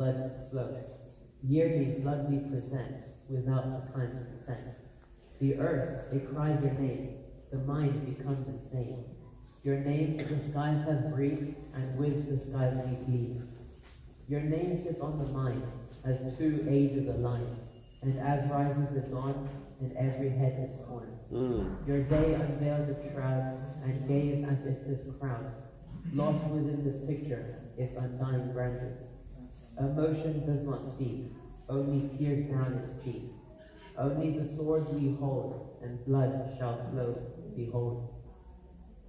blood flow. Yearly blood we present, without the kind consent. The earth, it cries your name, the mind becomes insane. Your name the skies have breathed, and with the skies we bleed. Your name sits on the mind, as two ages align, and as rises the dawn, and every head is torn. Your day unveils its shroud, and gaze at this crowd, lost within this picture, its undying grandeur. Emotion does not speak, only tears down its cheek. Only the sword we hold, and blood shall flow, behold.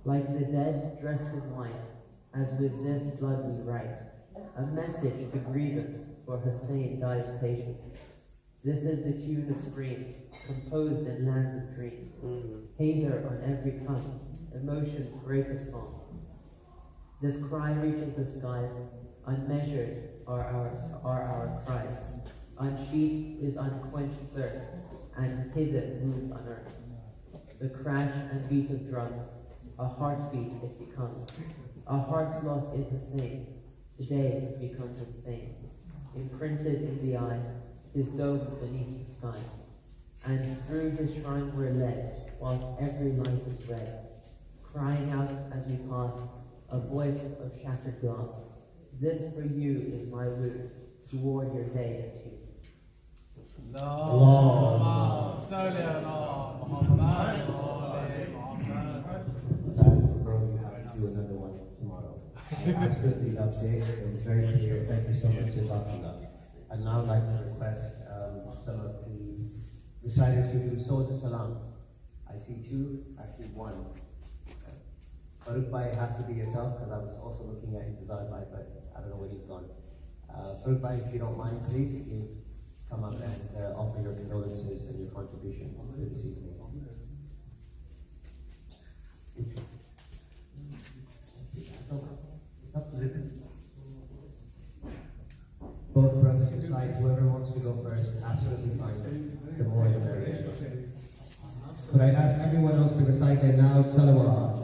Like the dead dressed in white, as with this blood we write, a message to grievance, for Hussein dies patient. This is the tune of screams, composed in lands of dreams. Hader on every tongue, emotion's greatest song. This cry reaches the skies, unmeasured are our cries. Unsheathed is unquenched thirst, and hidden moods unearthed. The crash and beat of drums, a heartbeat it becomes. A heart lost in Hussein, today becomes insane. Imprinted in the eye, his dome beneath the sky. And through his shrine we're led, whilst every light is red. Crying out as we pass, a voice of shattered glass. This for you is my route toward your day of peace. Do another one tomorrow. Absolutely loved it. It was very clear. Thank you so much, Jazakallah. I'd now like to request some of the reciters to do Soz Salam. I see two, actually one. Farooq Bhai has to be yourself because I was also looking at Intizar Bhai, but I don't know where he's gone. Farooq Bhai, if you don't mind, please, you come up and offer your condolences and your contribution to this evening. Both brothers decide, whoever wants to go first, absolutely fine. The more the merrier. Could I ask everyone else to recite a loud salawat?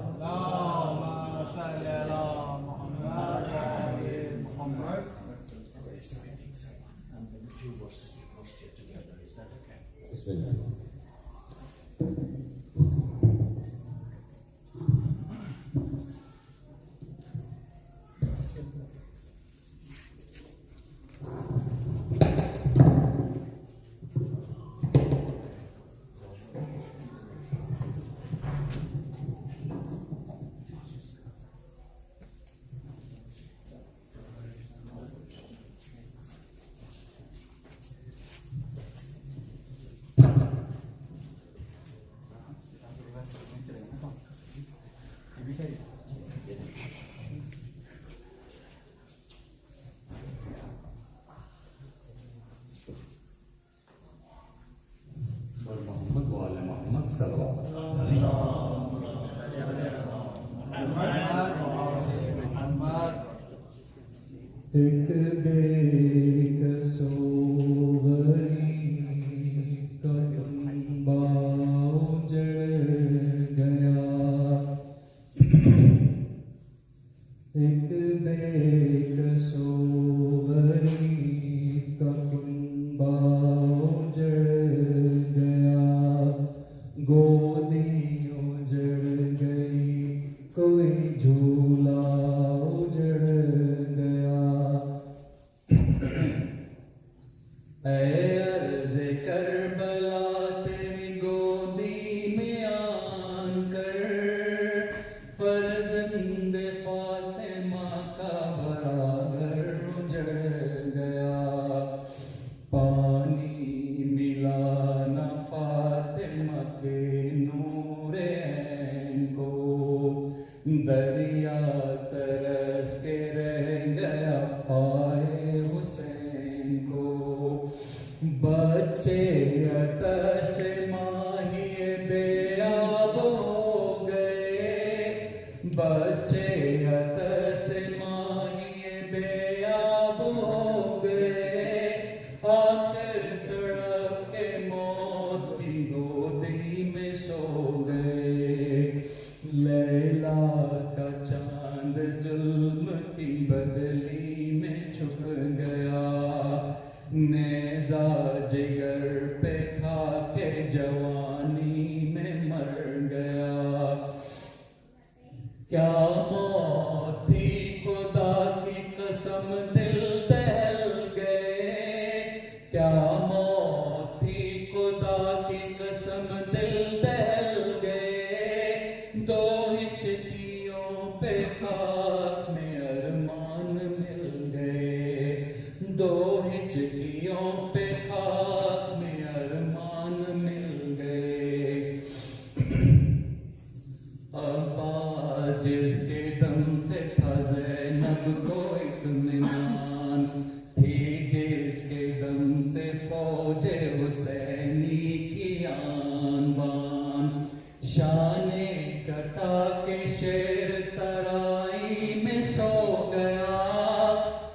Bismillah. बच्चे दो हिजकियों पे खाक में अरमान मिल गए। अब्बा जिसके दम से था ज़ैनब को इत्मीनान, थी जिसके दम से फौजे हुसैनी की आन बान। शाने कटा के शेर तराई में सो गया,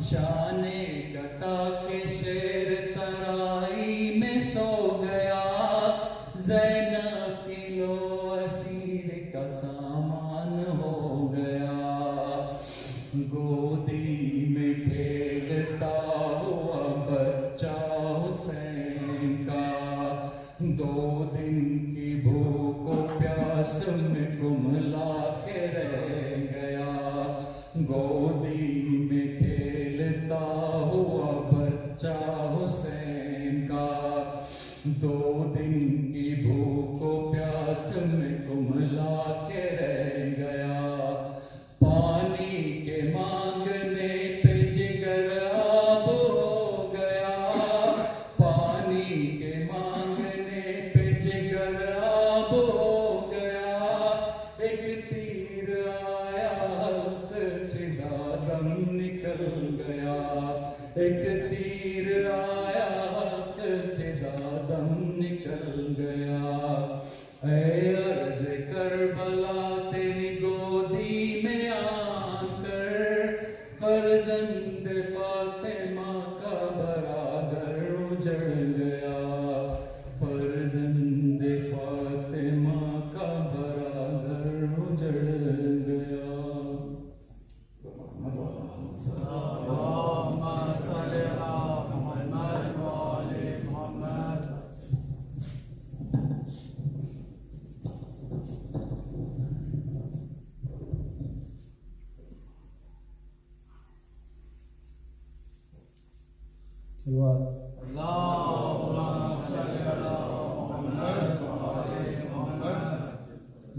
शाने कटा के शेर तराई में सो गया। ज़ैनब की लो असीर का सामान हो गया। गोदी में खेलता हुआ बच्चा हुसैन का, 2 दिन की भूख प्यास में कुमला के रह गया। गोदी में खेलता हुआ बच्चा हुसैन का, 2 दिन की भूख प्यास में कुमला के रह गया। पानी के मांगने पे जिगर आब हो गया, पानी के मांगने पे जिगर आब हो गया। एक तीर आया हल्क छिदा दम निकल गया, एक तीर आया हल्क छिदा दम निकल गया। ऐ अर्ज़ करबला तेरी गोदी में आकर, फर्जंद फातिमा का बरादर उजड़ गया, फर्जंद फातिमा का बरादर उजड़ गया।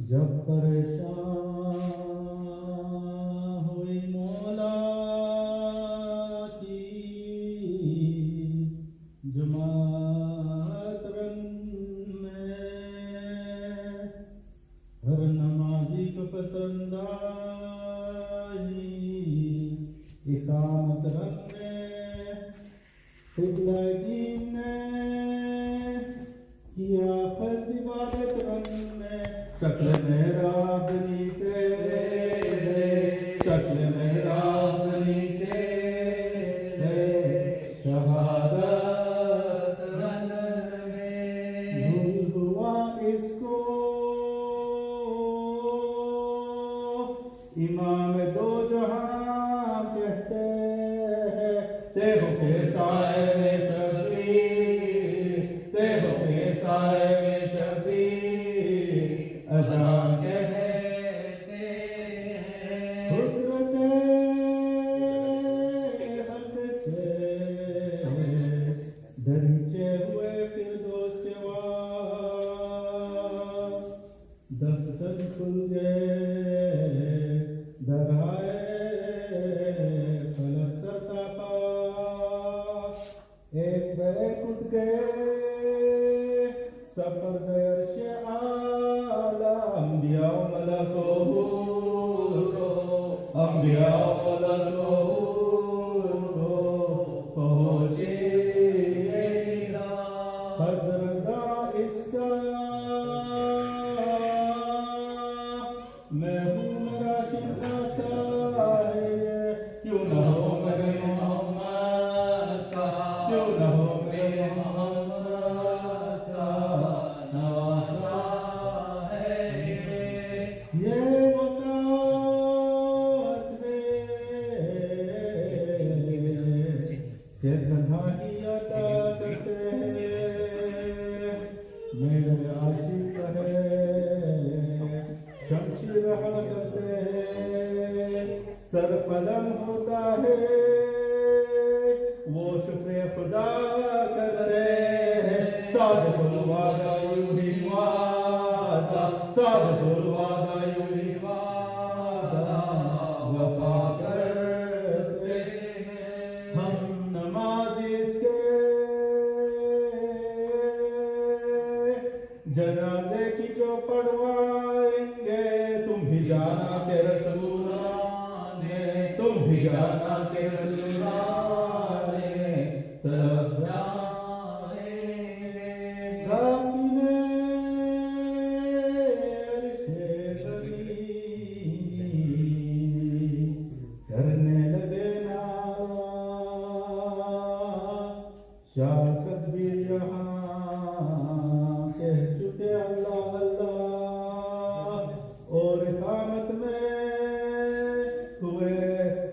जब परेशान हुई मौला की जमात रंग में, हर नमाजी को पसंद आई इकामत रंग में। क़िबला दीन ने किया फर्ज इबादत रंग में, शक्ल मेरा बनी तेरे, शक्ल मेरा बनी तेरे, शहादत रंग में। भूल हुआ इसको इमाम दो जहां कहते हैं, तेरो के साए में शबीर, तेरो के साए में शबीर अज़ान कहते हैं। कुदरत हक से दरीचे हुए फिरदौस के वास, दफ्तर खुल गए दरआए फलक सरता पास। एक बैक उठ गए सफर गए अर्श आला, अंबिया मलको अंबिया मलको पहुँचे कदरदा इसका। मैं हूँ मेरा कितना साए, क्यों न हो मेरे मोहम्मद का, क्यों न हो मेरे मोहम्मद का नवासा है ये वक़्त के तन्हाई अता करते हैं। मेरे आशिक है शमशी रहा करते हैं, सर कलम होता है वो शुक्र खुदा करते हैं। सादुल वादा यूही वादा, सादुल वादा यूही वादा, वफा करते हैं हम नमाज जनाजे की जो पढ़वाएंगे तुम भी जाना के रसूला ने, तुम भी जाना के रसूला ने, सब जाएंगे। साकिने अर्शे बनी करने लगे नावा, शाह तकबीर यहाँ कह चुके अल्लाह अल्लाह, और इकामत में हुए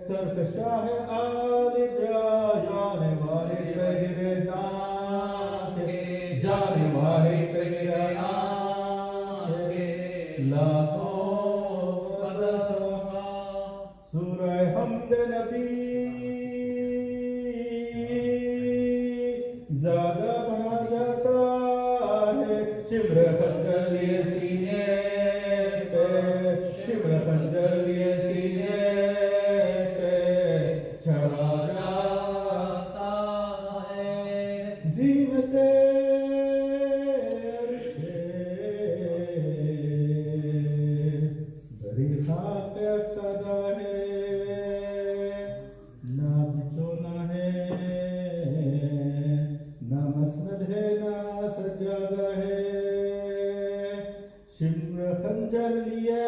सर्फ शाह आल-अजाल, जाने वाले तगरे दांके, जाने वाले तगरे आंके, लाखों दफा सूरह हमद नबी ज़्यादा बढ़ा जाता है, शिम्र खंजर लिए सीने पे, शिम्र खंजर लिए सीने पे चढ़ा जाता है। ज़ीनते अर्शे बड़ी खाक अफ़्सदा है, ना बिछोना है, ना मसनद है, ना सज्जादा है। शिम्र खंजर लिए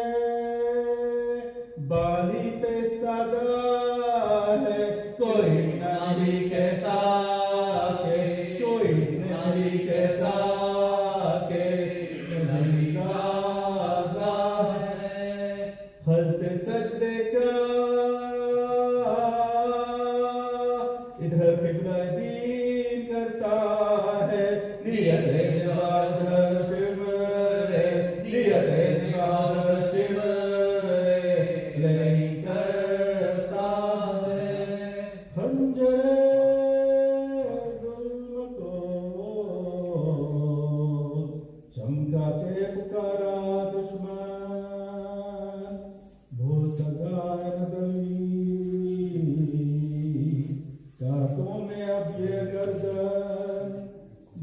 बाली पे इस्तादा है, कोई नाली कहता के, कोई नाली कहता के नबी ज़ादा है। हज़्द सजदे का इधर क़िबला दीन करता है, नियत है ज़िबादर शिमरे, नियत है ज़िबादर शिमरे नहीं करता है। खंजरे ज़ुल्म को चमका के पुकारा दुश्मन, वो सगाए नबवी कांटों में अब ये गर्दन,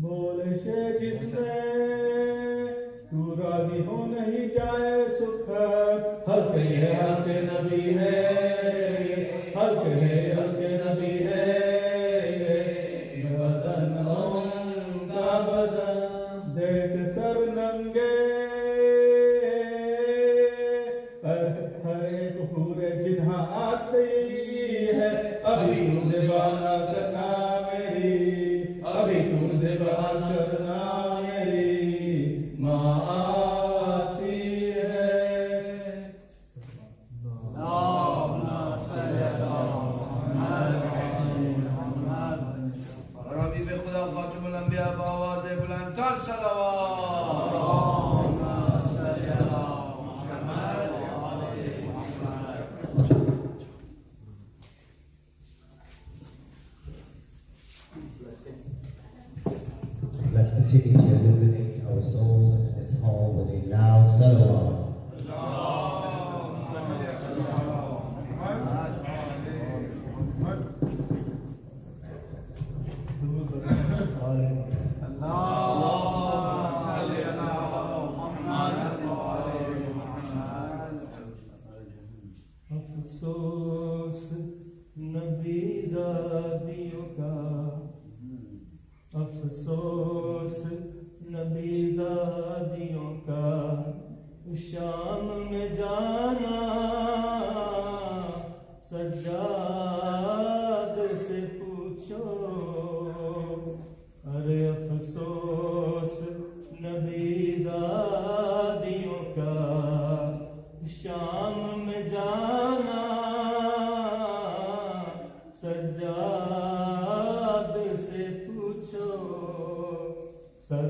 बोले शे जिसमें तू राजी हो नहीं जाए सुखद, हक ये हक नबी है, हक है हक नबी है, बदन उनका बदन देख सर नंगे, हर एक पूरे जिन्हा आती है, अभी तू ज़िबाना करना मेरी, अभी तू ज़िबान करना मेरी माँ आती है। और अभी बे खुदा खातमुल अंबिया बावाज़ बुलंद कर सलावत। Let's continue to illuminate our souls in this hall with a loud salawat. अफसोस नबी ज़ादियों का, अफसोस नबी ज़ादियों का, शाम में जाना सज्जाद से पूछो, अरे अफसोस नबी ज़ादियों का, शाम में जाना सज्जाद से पूछो, सर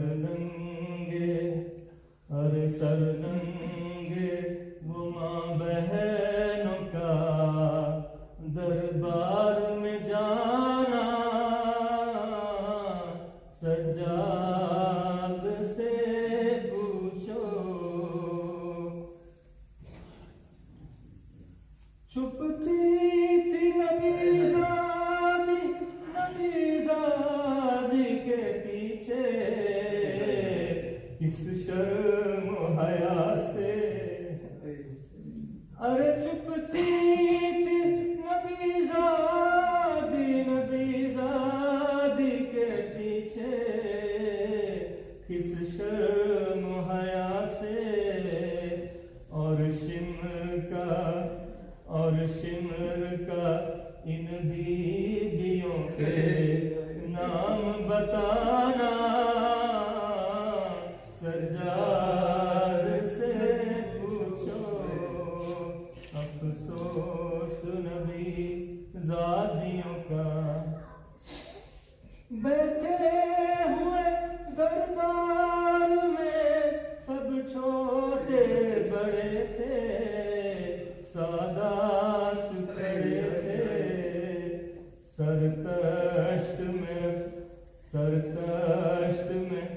सरतश्त में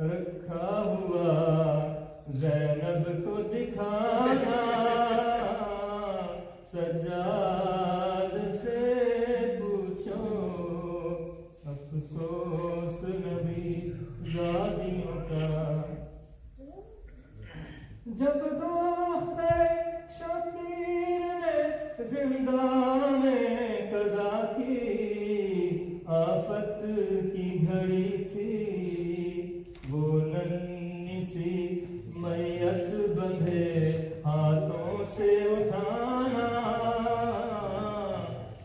रखा हुआ ज़ैनब को दिखाना, सज्जाद से पूछो अफसोस नबी ज़ादियों का। जब दोस्ते शबीर ने जिंदा में कज़ा की, आफत की घड़ी थी वो नन्ही सी मैयत बंधे हाथों से उठाना,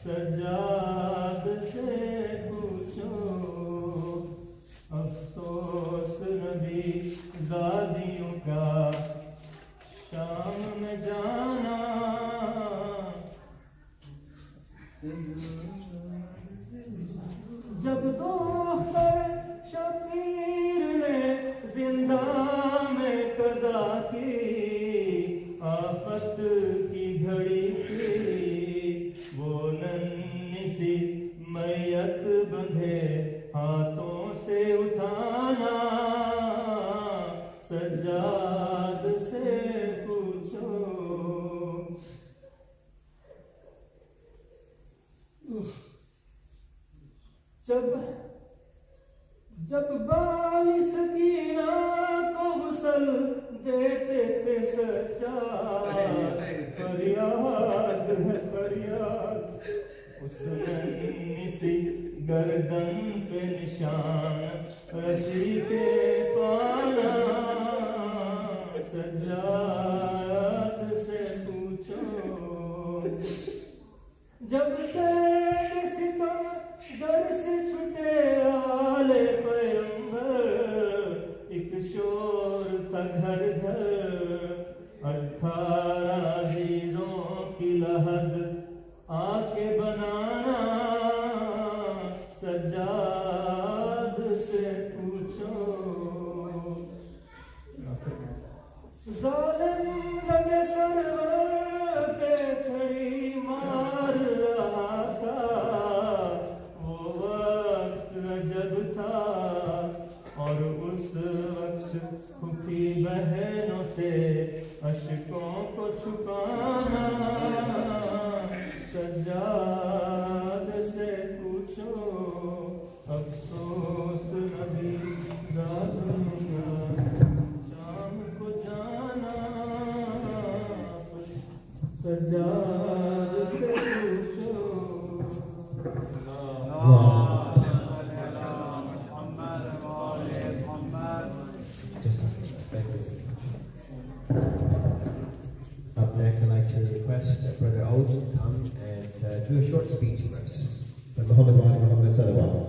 सज्जाद से पूछो अफसोस नबी ज़ादियों का। शाम में जाना जब दोस्तर शबीर ने जिंदा में कज़ा की, आफत की घड़ी थी वो नन्ही सी मैयत बंधे हाथों से उठाना, सज्जाद से पूछो। जब बाली सकीना को गुसल देते थे सज्जाद, फरियाद है फरियाद उस नन्ही सी गर्दन पे निशान रस्सी के पाना, सज्जाद से पूछो। जब तेरे सितम दर से छुटे आले पैगंबर, एक शोर था घर घर 18 अजीजों की लहद आके बनाना, सज्जाद से पूछो। जालिम लगे सरवर पे छड़ी मार रहा था, वो वक्त रजब था और उस वक्त खुफी बहनों से अशकों को छुपाना, सज्जाद से पूछो अफसोस नबी ज़ादियों का। शाम को जाना सज्जाद से पूछो। Up next, I'd like to request Brother Ode to come and do a short speech for us. Muhammad wa ali Muhammad sallallahu.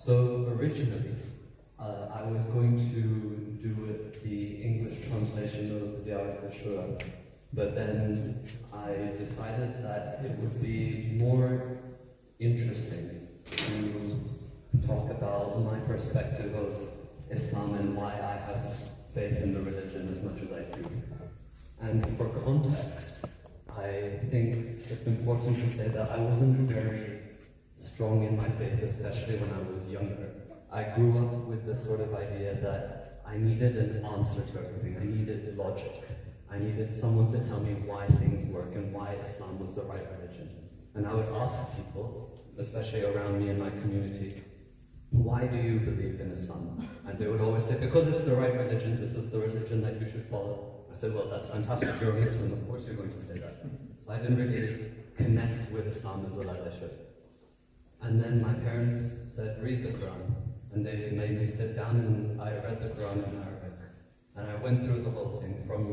So originally, I was going to do the English translation of Ziyarat al-Shura, but then I decided that it would be more interesting to talk about my perspective of Islam and why I have faith in the religion as much as I do. And for context, I think it's important to say that I wasn't very strong in my faith, especially when I was younger. I grew up with this sort of idea that I needed an answer to everything. I needed logic. I needed someone to tell me why things work and why Islam was the right religion. And I would ask people, especially around me in my community, why do you believe in Islam? And they would always say, because it's the right religion, this is the religion that you should follow. I said, well, that's fantastic, you're a Muslim, of course you're going to say that. So I didn't really connect with Islam as well as I should. And then my parents said, read the Quran. And they made me sit down and I read the Quran in Arabic. And I went through the whole thing from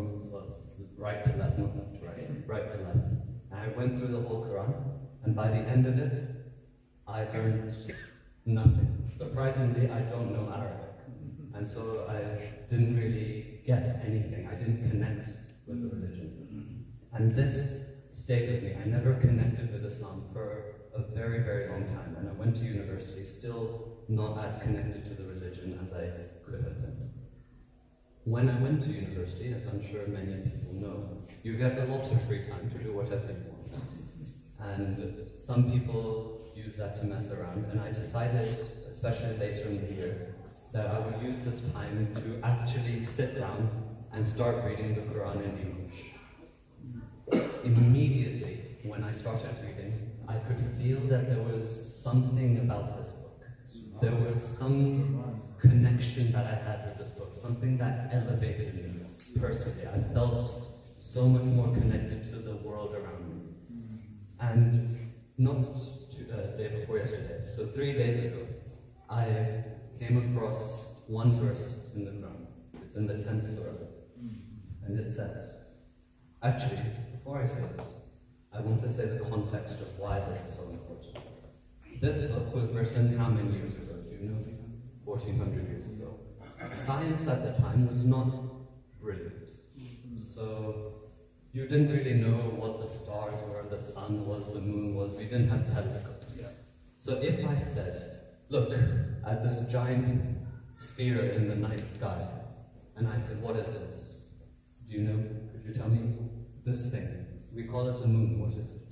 right to left, not left to right, right to left. And I went through the whole Quran. And by the end of it, I learned nothing. Surprisingly, I don't know Arabic. And so I didn't really guess anything. I didn't connect with the religion. And this stayed with me. I never connected with Islam for a very, very long time. And I went to university still not as connected to the religion as I could when I went to university, as I'm sure many people know, you get a lot of free time to do whatever you want. And some people use that to mess around, and I decided, especially later in the year, that I would use this time to actually sit down and start reading the Quran in English. Immediately, when I started reading, I could feel that there was something about this book. There was some connection that I had with this book, something that elevated me personally. I felt so much more connected to the world around me. And not day before yesterday, so 3 days ago, I came across one verse in the Quran. It's in the 10th surah. And it says, actually, before I say this, I want to say the context of why this is so important. This book was written how many years ago? Do you know? 1400 years ago. Science at the time was not brilliant. So you didn't really know what the stars were, the sun was, the moon was. We didn't have telescopes. So if I said, look at this giant sphere in the night sky, and I said, what is this? Do you know? Could you tell me? This thing. We call it the moon. What is it?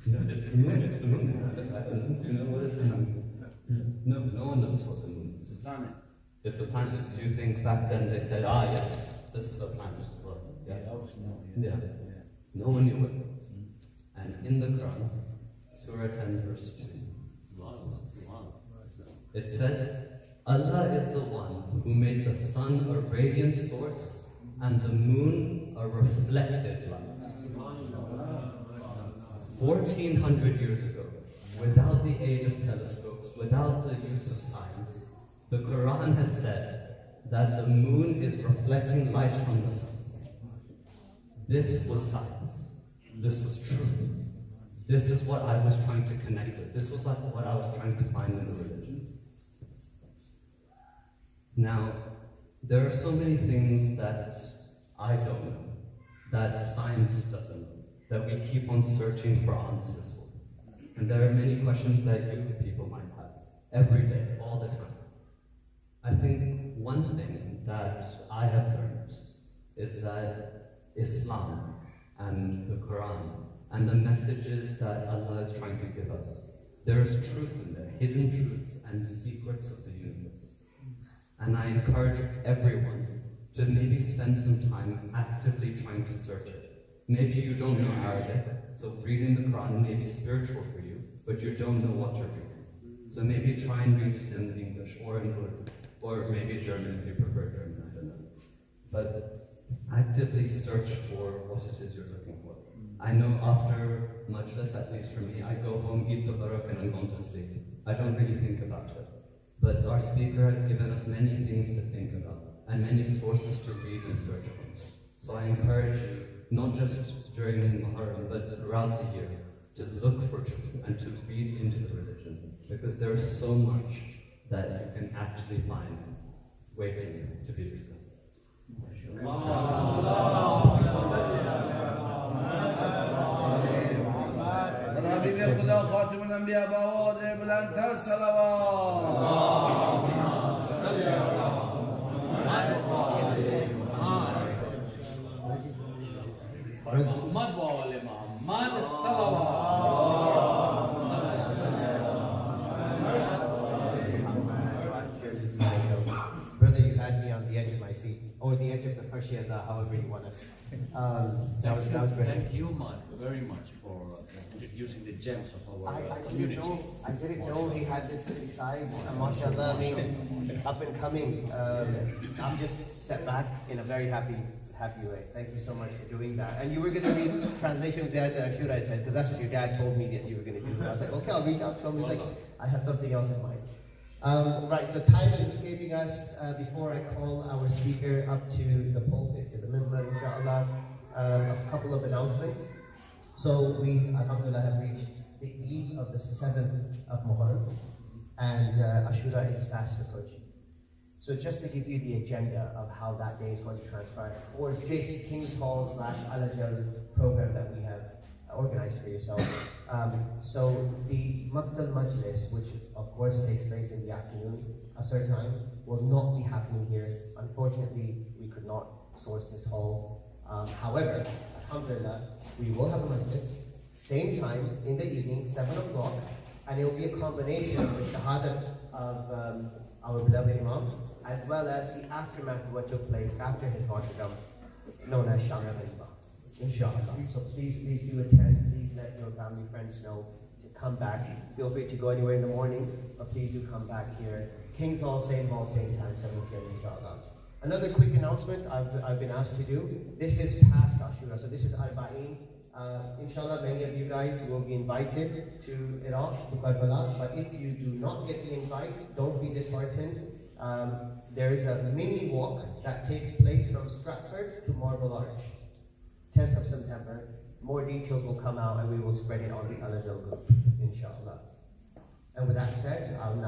No, it's the moon. It's the moon. I don't know. Do you know what is the moon? No, no one knows what the moon is. It's a planet. It's a planet. Do you think back then they said, yes, this is a planet? Well, yeah. Yeah. No one knew what it was. And in the Quran, Surah 10, verse 2, it says, Allah is the one who made the sun a radiant source and the moon a reflected light. 1400 years ago, without the aid of telescopes, without the use of science, the Quran has said that the moon is reflecting light from the sun. This was science. This was truth. This is what I was trying to connect with. This was what I was trying to find in the religion. Now, there are so many things that I don't know, that science doesn't know, that we keep on searching for answers for. And there are many questions that you people might have, every day, all the time. I think one thing that I have learned is that Islam and the Quran and the messages that Allah is trying to give us, there is truth in there, hidden truths and secrets of the universe. And I encourage everyone to maybe spend some time actively trying to search it. Maybe you don't know Arabic, so reading the Quran may be spiritual for you, but you don't know what you're reading. So maybe try and read it in English or in Urdu, or maybe German if you prefer German, I don't know. But actively search for what it is you're looking for. I know after Majlis, at least for me, I go home, eat the barak, and I'm going to sleep. I don't really think about it. But our speaker has given us many things to think about, and many sources to read and search for. So I encourage you, not just during Muharram, but throughout the year, to look for truth and to read into the religion, because there is so much that you can actually find waiting to be discovered. حبیب خدا خاتم الانبیاء با آواز بلندتر صلوات. محمد و آل محمد صلوات. Brother, you had me on the edge of my seat, or the edge of the first year, however you want to. That was great. Thank you, Mark, very much for introducing the gems of our community. I didn't know he had this side, mashallah, I mean, up and coming. I'm just set back in a very happy way. Thank you so much for doing that. And you were going to read translation of Ziyarat al-Ashura, I said, because that's what your dad told me that you were going to do. I was like, okay, I'll reach out to him. He's like, I have something else in mind. Right, so time is escaping us. Before I call our speaker up to the pulpit, to the minbar, inshallah, a couple of announcements. So we, alhamdulillah, have reached the eve of the 7th of Muharram, and Ashura is fast approaching. So just to give you the agenda of how that day is going to transpire, for this King's Hall / Al-Ajal program that we have organized for yourself, So the Maktal Majlis, which of course takes place in the afternoon, Asr time, will not be happening here. Unfortunately, we could not source this hall. However, alhamdulillah, we will have a Majlis, same time in the evening, 7 o'clock, and it will be a combination of the Shahadat of our beloved Imam, as well as the aftermath of what took place after his martyrdom, known as Shara Ghariba, inshallah. So please do attend. Please let your family, friends know to come back. Feel free to go anywhere in the morning, but please do come back here. King's Hall, same time, 7 p.m. inshallah. Another quick announcement I've been asked to do. This is past Ashura, so this is Arba'een. Inshallah, many of you guys will be invited to Iraq, to Karbala, but if you do not get the invite, don't be disheartened. There is a mini walk that takes place from Stratford to Marble Arch, 10th of September. More details will come out and we will spread it on the Al-Ajal group, inshallah. And with that said, I would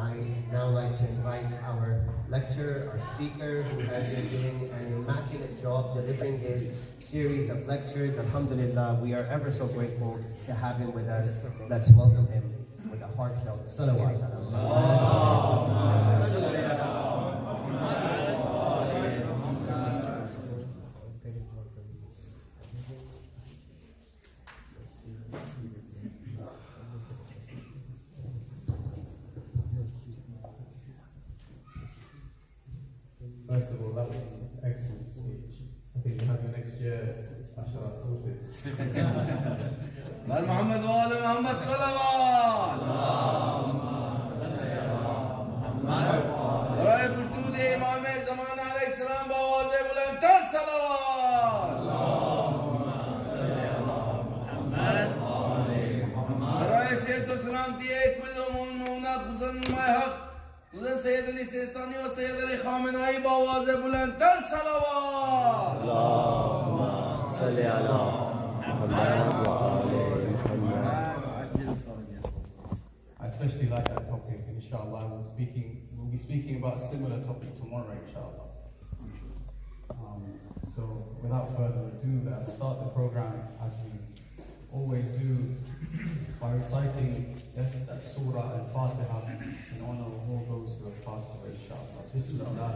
now like to invite our lecturer, our speaker, who has been doing an immaculate job delivering his series of lectures. Alhamdulillah, we are ever so grateful to have him with us. Let's welcome him with a heartfelt salawat. First of all, that was an excellent speech. I think you have your next year, Ashara, sorted. قال محمد وآل محمد صلوات. برای خشنود امام زمان علیه السلام با آواز بلندتر صلوات. برای صحت و سلامتی کل مؤمنات بزرگ نمای حق بزرگ سید علی سیستانی و سید علی خامنه‌ای با آواز بلندتر صلوات. اللهم صل على محمد وآل I especially like that topic, inshallah. We'll be speaking about a similar topic tomorrow, inshallah. So without further ado, I'll start the program as we always do by reciting that surah Al-Fatiha in honor of all those who have passed away, inshallah. Bismillah.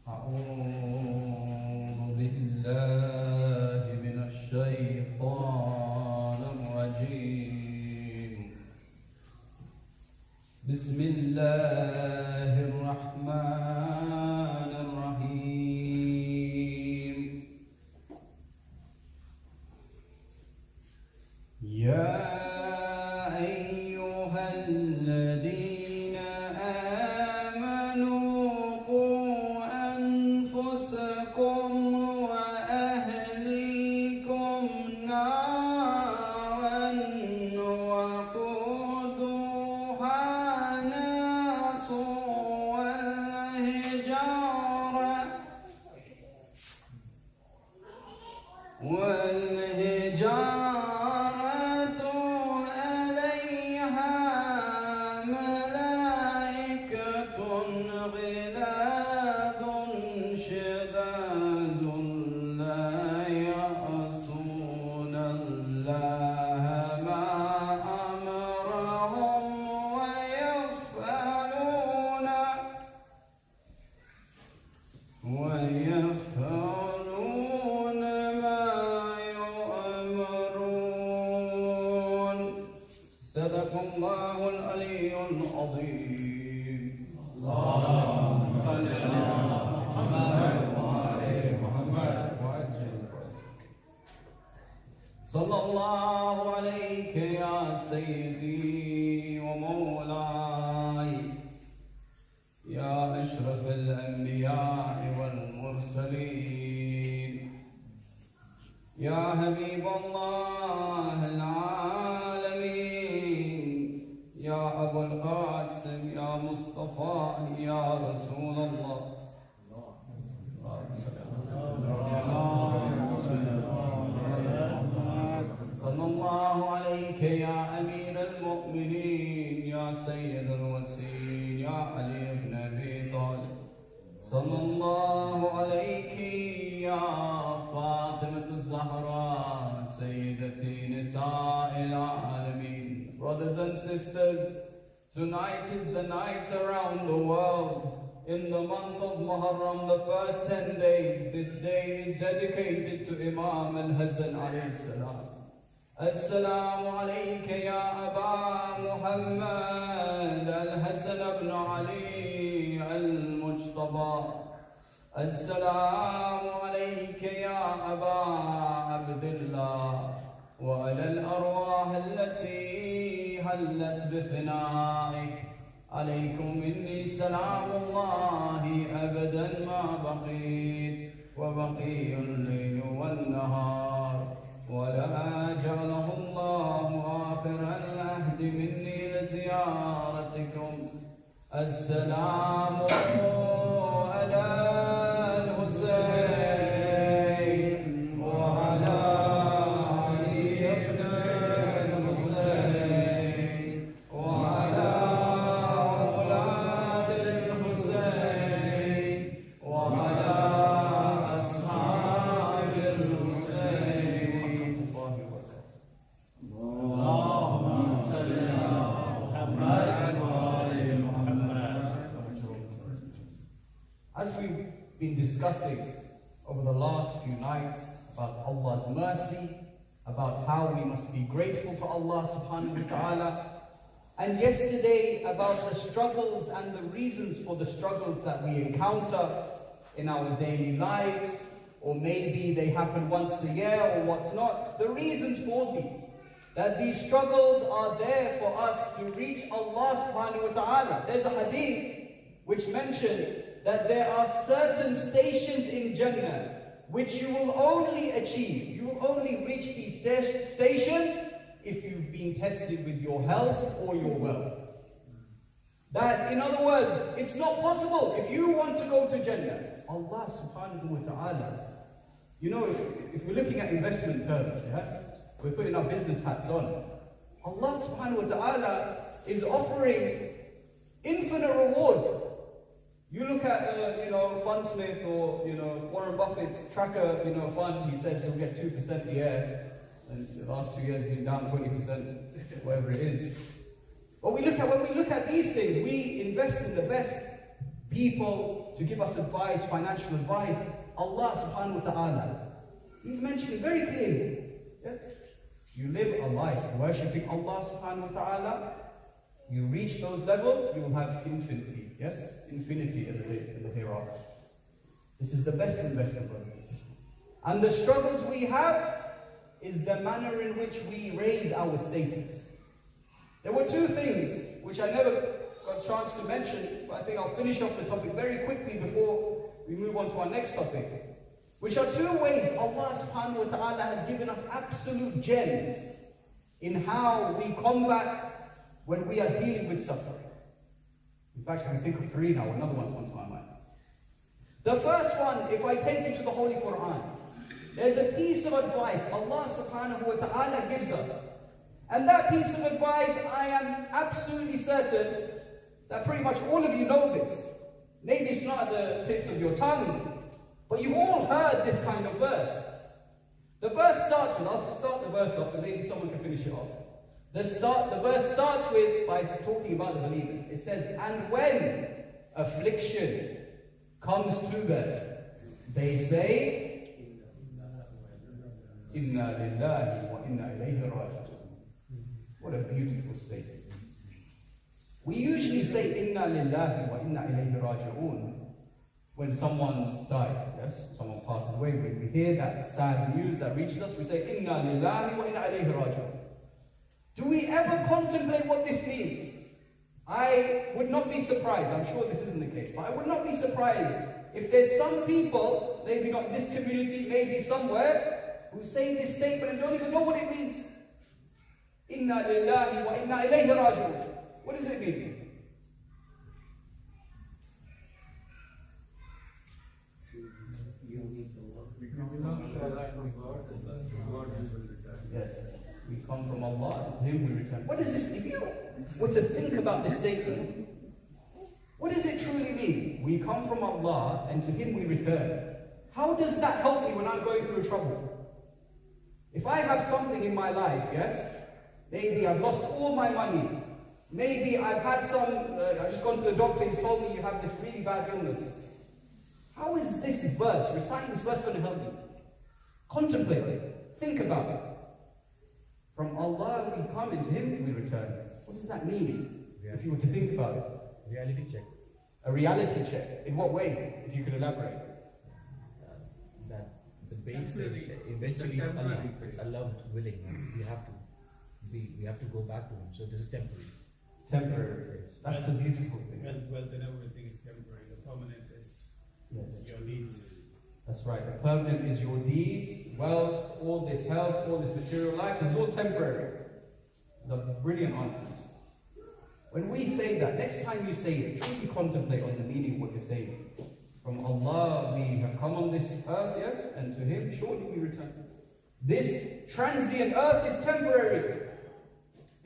أعوذ بالله من الشيطان الرجيم. بسم الله الرحمن الرحيم. يا أيها الذين آمنوا أنفسكم وأهليكم نارا وقودها الناس والحجارة عليها ملائكة غلاظ شداد لا يعصون الله ما أمرهم ويفعلون ما يؤمرون. صدق الله العلي العظيم. اللهم صل على محمد وآل محمد وعجل. صلى الله عليك يا سيدي ومولاي يا أشرف الأنبياء والمرسلين يا حبيب الله العالمين يا أبو القاسم يا مصطفى يا رسول الله. اللهم صل على المؤمنين يا سيد الوسيم يا علي بن أبي طالب صلى الله عليك يا فاطمة الزهراء سيدتي نساء العالمين. Brothers and sisters, tonight is the night around the world. In the month of Muharram, the first 10 days, this day is dedicated to Imam al-Hasan alayhi salam. Assalamu alayka ya Aba Muhammad al-Hasan ibn Ali al-Mujtaba. Assalamu alayka ya Aba Abdullah wa ala al-arwah allati hallat bifna'ik. عليكم مني سلام الله أبدا ما بقيت وبقي الليل والنهار ولا جعله الله آخر العهد مني لزيارتكم. السلام على الحسين وعلى علي بن الحسين وعلى As we've been discussing over the last few nights about Allah's mercy, about how we must be grateful to Allah subhanahu wa ta'ala, and yesterday about the struggles and the reasons for the struggles that we encounter in our daily lives, or maybe they happen once a year or whatnot, the reasons for these. That these struggles are there for us to reach Allah subhanahu wa ta'ala. There's a hadith which mentions that there are certain stations in Jannah which you will only achieve. You will only reach these stations if you've been tested with your health or your wealth. That, in other words, it's not possible if you want to go to Jannah. Allah subhanahu wa ta'ala, you know, if we're looking at investment terms, yeah, we're putting our business hats on. Allah subhanahu wa ta'ala is offering infinite reward. You look at, Fundsmith or, Warren Buffett's tracker, fund, he says he'll get 2% a year. And the last 2 years he's been down 20%, whatever it is. But when we look at these things, we invest in the best people to give us advice, financial advice. Allah subhanahu wa ta'ala, He's mentioned it very clearly. Yes? You live a life worshipping Allah subhanahu wa ta'ala, you reach those levels, you will have infinity. Yes? Infinity in the hereafter. This is the best investment, brothers and sisters. And the struggles we have is the manner in which we raise our status. There were two things which I never got a chance to mention, but I think I'll finish off the topic very quickly before we move on to our next topic. Which are two ways Allah subhanahu wa ta'ala has given us absolute gems in how we combat when we are dealing with suffering. In fact, I can think of three now, another one's come to my mind. The first one, if I take you to the Holy Quran, there's a piece of advice Allah subhanahu wa ta'ala gives us. And that piece of advice, I am absolutely certain that pretty much all of you know this. Maybe it's not at the tips of your tongue, but you've all heard this kind of verse. The verse starts with, I'll start the verse off and maybe someone can finish it off. The verse starts by talking about the believers. It says, and when affliction comes to them, they say, Inna lillahi wa inna ilayhi raji'un. What a beautiful statement. We usually say, Inna lillahi wa inna ilayhi raji'un when someone's died, yes? Someone passes away. When we hear that sad news that reaches us, we say, Inna lillahi wa inna ilayhi raji'un. Do we ever contemplate what this means? I would not be surprised, I'm sure this isn't the case, but I would not be surprised if there's some people, maybe not in this community, maybe somewhere, who say this statement and don't even know what it means. Inna lillahi wa inna ilayhi raji'un. What does it mean? Yes, we come from Allah, and to Him we return. What is this? If you were to think about this statement, what does it truly mean? We come from Allah, and to Him we return. How does that help me when I'm going through trouble? If I have something in my life, yes, maybe I've lost all my money, maybe I've had I've just gone to the doctor, he's told me you have this really bad illness. How is this verse, reciting this verse, going to help me? Contemplate it. Think about it. From Allah we come, and to Him we return. What does that mean? If you were to think about it. Reality check. A reality check. In what way? If you could elaborate. That the base is eventually it's Allah. It's Allah willing, and we have to go back to Him. So this is temporary. Temporary. That's the beautiful thing. Wealth and everything is temporary. The permanent is your needs. That's right. The permanent is your deeds, wealth, all this health, all this material life. This is all temporary. The brilliant answers. When we say that, next time you say it, truly contemplate on the meaning of what you're saying. From Allah we have come on this earth, yes, and to Him surely we return. This transient earth is temporary.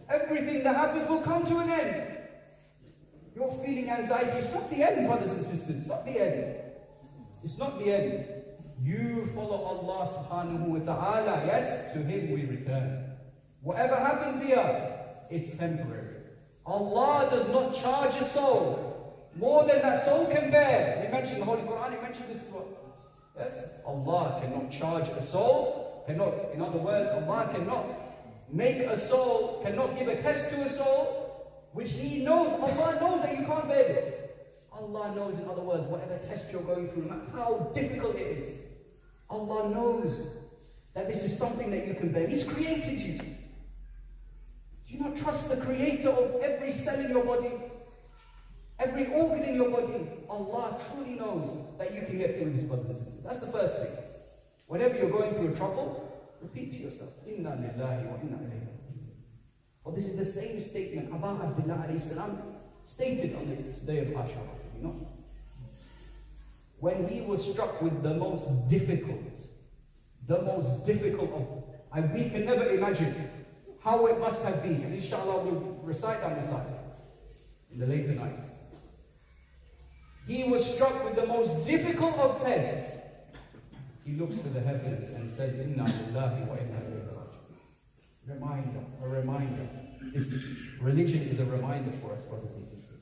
Everything that happens will come to an end. You're feeling anxiety. It's not the end, brothers and sisters. It's not the end. It's not the end. You follow Allah subhanahu wa ta'ala. Yes, to Him we return. Whatever happens here, it's temporary. Allah does not charge a soul more than that soul can bear. We mentioned the Holy Quran, it mentions this as well. Yes? Allah cannot charge a soul, in other words, Allah cannot make a soul, cannot give a test to a soul, which He knows, Allah knows that you can't bear this. Allah knows, in other words, whatever test you're going through, no matter how difficult it is, Allah knows that this is something that you can bear. He's created you. Do you not trust the creator of every cell in your body? Every organ in your body? Allah truly knows that you can get through this, brothers and sisters. That's the first thing. Whenever you're going through a trouble, repeat to yourself, Inna lillahi wa inna ilayhi raji'un. Well, this is the same statement Abba Abdullah alayhi salam stated on the day of Ashura. You know? When he was struck with the most difficult of, we can never imagine how it must have been. And inshallah we'll recite that inside in the later nights. He was struck with the most difficult of tests. He looks to the heavens and says, Inna lillahi wa inna ilayhi raji'un. A reminder. This religion is a reminder for us, brothers and sisters.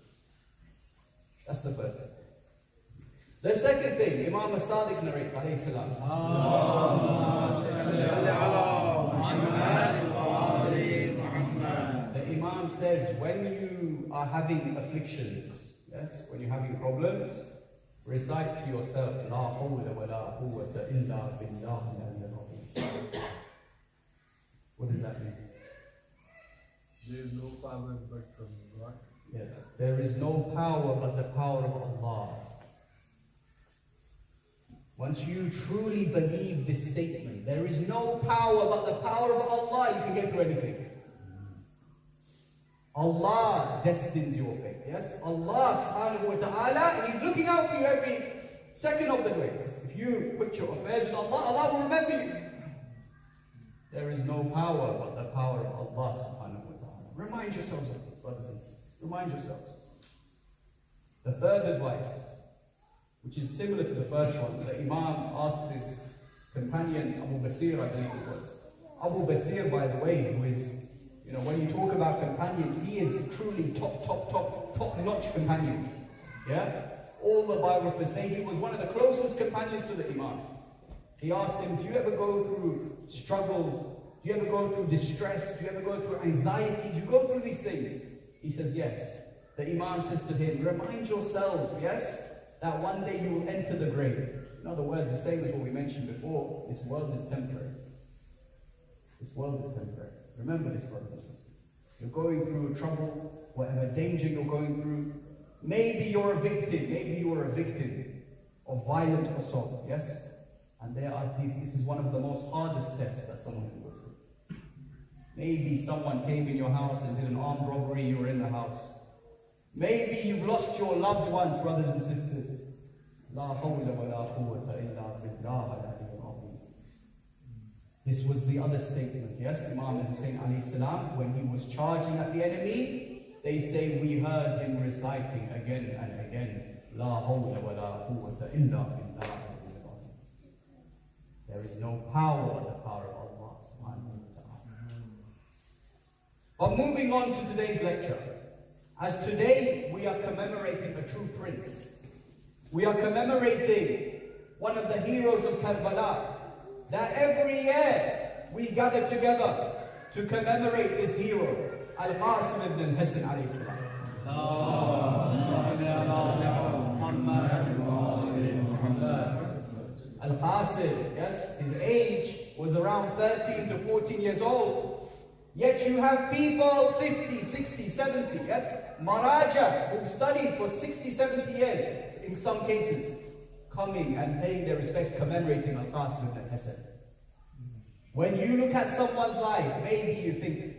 That's the first thing. The second thing, Imam As-Sadiq narrates, alayhi salam. The Imam says, when you are having afflictions, yes, when you're having problems, recite to yourself, La hawla wa la quwwata illa billah. What does that mean? There is no power but from God. Yes, there is no power but the power of Allah. Once you truly believe this statement, there is no power but the power of Allah, you can get through anything. Allah destines your fate, yes? Allah subhanahu wa ta'ala, He's looking out for you every second of the way. If you put your affairs with Allah, Allah will remember you. There is no power but the power of Allah subhanahu wa ta'ala. Remind yourselves of this, brothers and sisters. Remind yourselves. The third advice, which is similar to the first one, the Imam asks his companion, Abu Basir, I believe it was. Abu Basir, by the way, who is, when you talk about companions, he is truly top-notch companion. Yeah? All the biographers say he was one of the closest companions to the Imam. He asked him, do you ever go through struggles? Do you ever go through distress? Do you ever go through anxiety? Do you go through these things? He says, yes. The Imam says to him, remind yourself, yes, that one day you will enter the grave. In other words, the same as what we mentioned before, this world is temporary. This world is temporary. Remember this, brothers and sisters. You're going through trouble, whatever danger you're going through. Maybe you're a victim of violent assault, yes? And this is one of the most hardest tests that someone can go through. Maybe someone came in your house and did an armed robbery, you were in the house. Maybe you've lost your loved ones, brothers and sisters. La hawla wa la quwwata illa billah. This was the other statement, yes? Imam Hussein alayhi salam, when he was charging at the enemy, they say we heard him reciting again and again, La hawla wa la quwwata illa billah. There is no power but the power of Allah subhanahu wa ta'ala. But moving on to today's lecture, as today we are commemorating a true prince. We are commemorating one of the heroes of Karbala, that every year we gather together to commemorate this hero, Al-Qasim ibn Hassan alayhi salam. Al-Qasim, yes, his age was around 13 to 14 years old. Yet you have people 50, 60, 70, yes, Maraja, who've studied for 60, 70 years, in some cases, coming and paying their respects, commemorating Al-Qasim ibn Hassan. When you look at someone's life, maybe you think,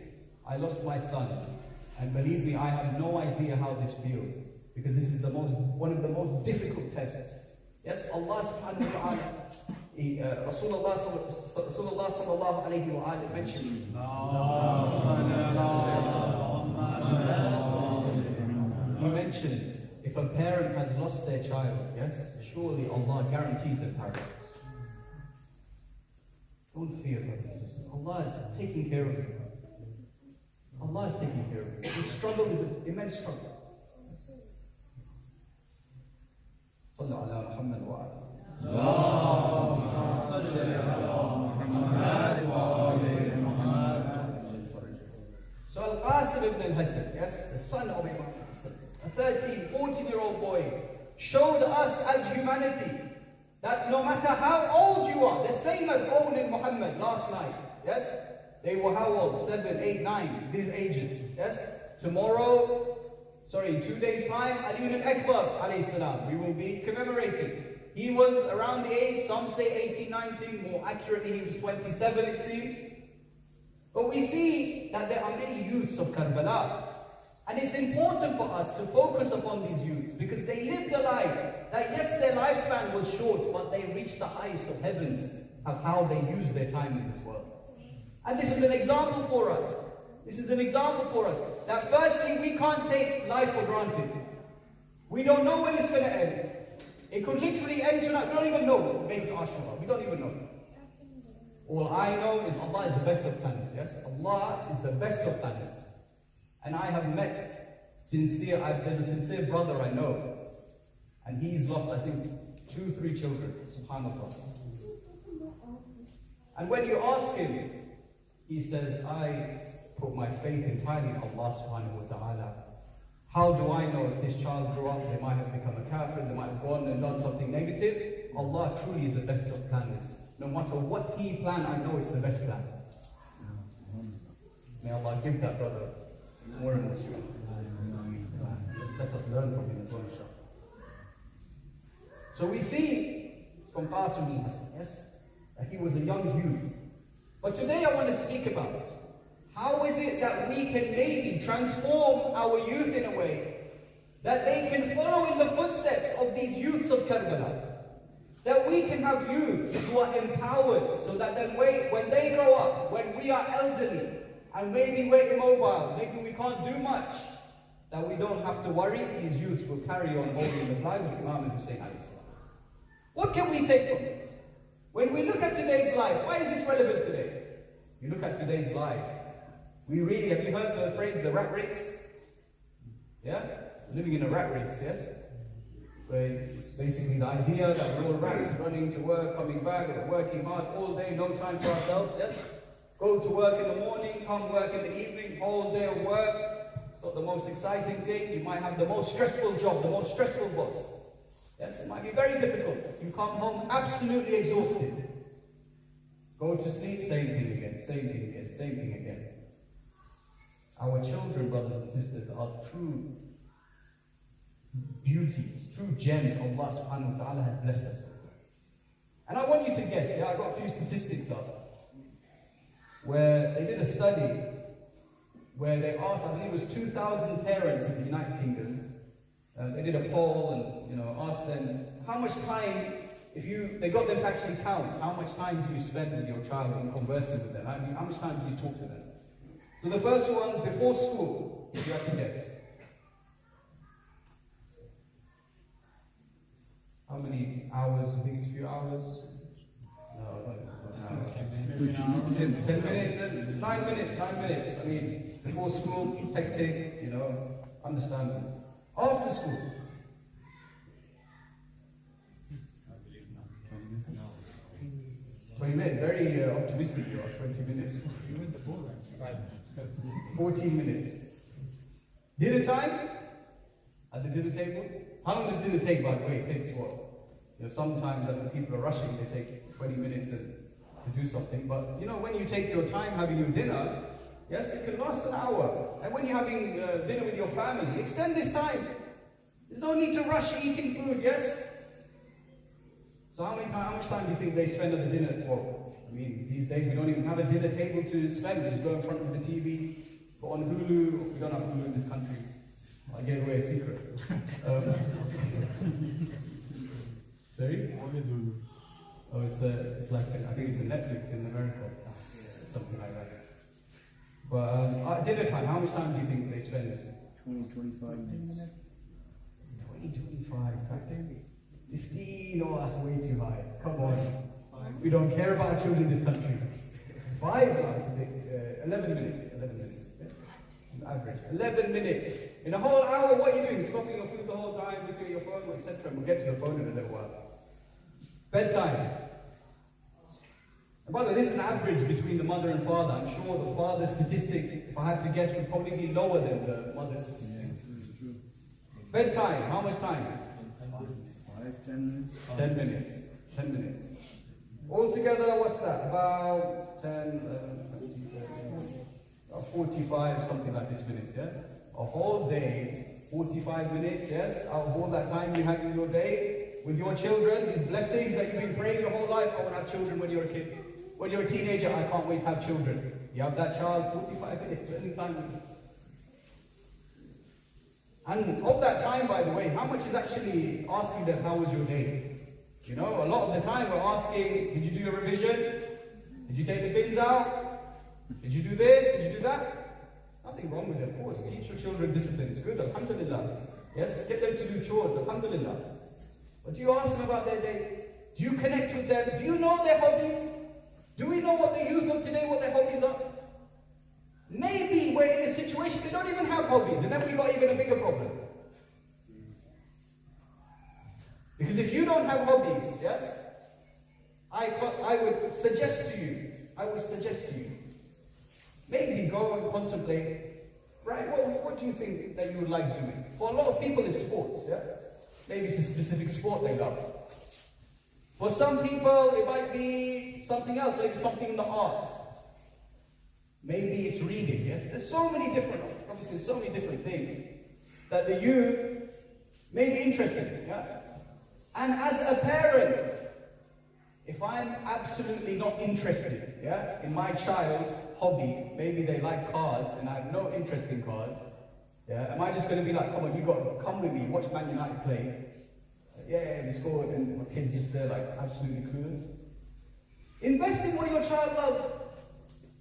I lost my son. And believe me, I have no idea how this feels. Because this is one of the most difficult tests. Yes, Allah subhanahu wa ta'ala, Rasulullah sallallahu alayhi wa alayhi mentioned, he mentions, if a parent has lost their child, yes, surely Allah guarantees them paradise. Don't fear, brothers and sisters. Allah is taking care of you. Allah is taking care of you. The struggle is an immense struggle. صلوا على محمد وعلى So Al-Qasim ibn Hassan, yes, the son of Imam Hassan, a 13, 14-year-old boy, showed us as humanity that no matter how old you are, the same as old in Muhammad last night, yes, they were how old? 7, 8, 9, these ages, yes. Tomorrow, in 2 days' time, Ali al-Akbar alayhi salam, we will be commemorating. He was around the age, some say 18, 19, more accurately he was 27 it seems. But we see that there are many youths of Karbala. And it's important for us to focus upon these youths because they lived a life that yes, their lifespan was short, but they reached the highest of heavens of how they used their time in this world. And this is an example for us. This is an example for us that firstly, we can't take life for granted. We don't know when it's going to end. It could literally end tonight. We don't even know. Maybe Ashura. We don't even know. All I know is Allah is the best of planners. Yes, Allah is the best of planners. And I have met there's a sincere brother I know. And he's lost, I think, 2, 3 children. SubhanAllah. And when you ask him, he says, I put my faith entirely in Allah subhanahu wa ta'ala. How do I know if this child grew up, they might have become a kafir, they might have gone and done something negative? Allah truly is the best of planners. No matter what He planned, I know it's the best plan. May Allah give that brother more in this way. Let us learn from him as well, inshallah. So we see from Qasim ibn Hassan, yes, that he was a young youth. But today I want to speak about how is it that we can maybe transform our youth in a way that they can follow in the footsteps of these youths of Karbala. That we can have youths who are empowered so that then when they grow up, when we are elderly and maybe we're immobile, maybe we can't do much, that we don't have to worry, these youths will carry on holding the flag of Imam Hussein alayhi salam. What can we take from this? When we look at today's life, why is this relevant today? You look at today's life, have you heard the phrase, the rat race? Yeah? Living in a rat race, yes? Where it's basically the idea that we're all rats running to work, coming back, working hard all day, no time for ourselves, yes? Go to work in the morning, come work in the evening, whole day of work. It's not the most exciting thing. You might have the most stressful job, the most stressful boss. Yes, it might be very difficult. You come home absolutely exhausted. Go to sleep, same thing again, same thing again, same thing again. Our children, brothers and sisters, are true beauties, true gems Allah subhanahu wa ta'ala has blessed us with. And I want you to guess, I got a few statistics up, where they did a study where they asked, I believe it was 2,000 parents in the United Kingdom. They did a poll and asked them, how much time they got them to actually count how much time do you spend with your child in conversing with them, how much time do you talk to them? So the first one, before school, if you have to guess. How many hours? I think it's a few hours. No, not an hour. 10 minutes, 9 minutes, 9 minutes. I mean, before school, it's hectic, you know, understandable. After school. 20 minutes, very optimistic you are, 20 minutes. 14 minutes. Dinner time? At the dinner table? How long does dinner take, by the way? It takes what? You know, sometimes when people are rushing, they take 20 minutes to do something. But, you know, when you take your time having your dinner, yes, it can last an hour. And when you're having dinner with your family, extend this time. There's no need to rush eating food, yes? So how much time do you think they spend at the dinner? Well, I mean, these days we don't even have a dinner table to spend. We just go in front of the TV, go on Hulu. We don't have Hulu in this country. I gave away a secret. Sorry? What is Hulu? Oh, it's like, I think it's a Netflix in America. Something like that. But at dinner time, how much time do you think they spend? 20-25 minutes. 20-25, exactly. 15, oh, that's way too high. Come on. We don't care about our children in this country. 5 hours, 11 minutes. 11 minutes. Yeah? Average. 11 minutes. In a whole hour, what are you doing? Scoffing your food the whole time, looking at your phone, etc. We'll get to the phone in a little while. Bedtime. And by the way, this is an average between the mother and father. I'm sure the father's statistic, if I had to guess, would probably be lower than the mother's statistic. Bedtime, how much time? 10 minutes. 10 minutes. 10 minutes. Altogether, what's that? About 10, 45, something like this minutes, yeah? A whole day, 45 minutes, yes? Out of all that time you had in your day, with your children, these blessings that you've been praying your whole life. I want to have children when you're a kid. When you're a teenager, I can't wait to have children. You have that child, 45 minutes, spending time with them. And of that time, by the way, how much is actually asking them, how was your day? You know, a lot of the time we're asking, did you do your revision? Did you take the bins out? Did you do this? Did you do that? Nothing wrong with it, of course. Teach your children discipline. It's good, alhamdulillah. Yes, get them to do chores, alhamdulillah. But do you ask them about their day? Do you connect with them? Do you know their hobbies? Do we know what the youth of today, what their hobbies are? Maybe we're in a situation they don't even have hobbies, and then we've got even a bigger problem. Because if you don't have hobbies, yes, I would suggest to you, maybe go and contemplate, right, what do you think that you would like doing? For a lot of people it's sports, yeah? Maybe it's a specific sport they love. For some people it might be something else, maybe something in the arts. Maybe it's reading, yes? There's so many different things that the youth may be interested in, yeah? And as a parent, if I'm absolutely not interested, yeah, in my child's hobby, maybe they like cars and I have no interest in cars, yeah, am I just going to be like, come on, you got to come with me, watch Man United play? Yeah, we scored, and my kids just like absolutely clueless. Invest in what your child loves.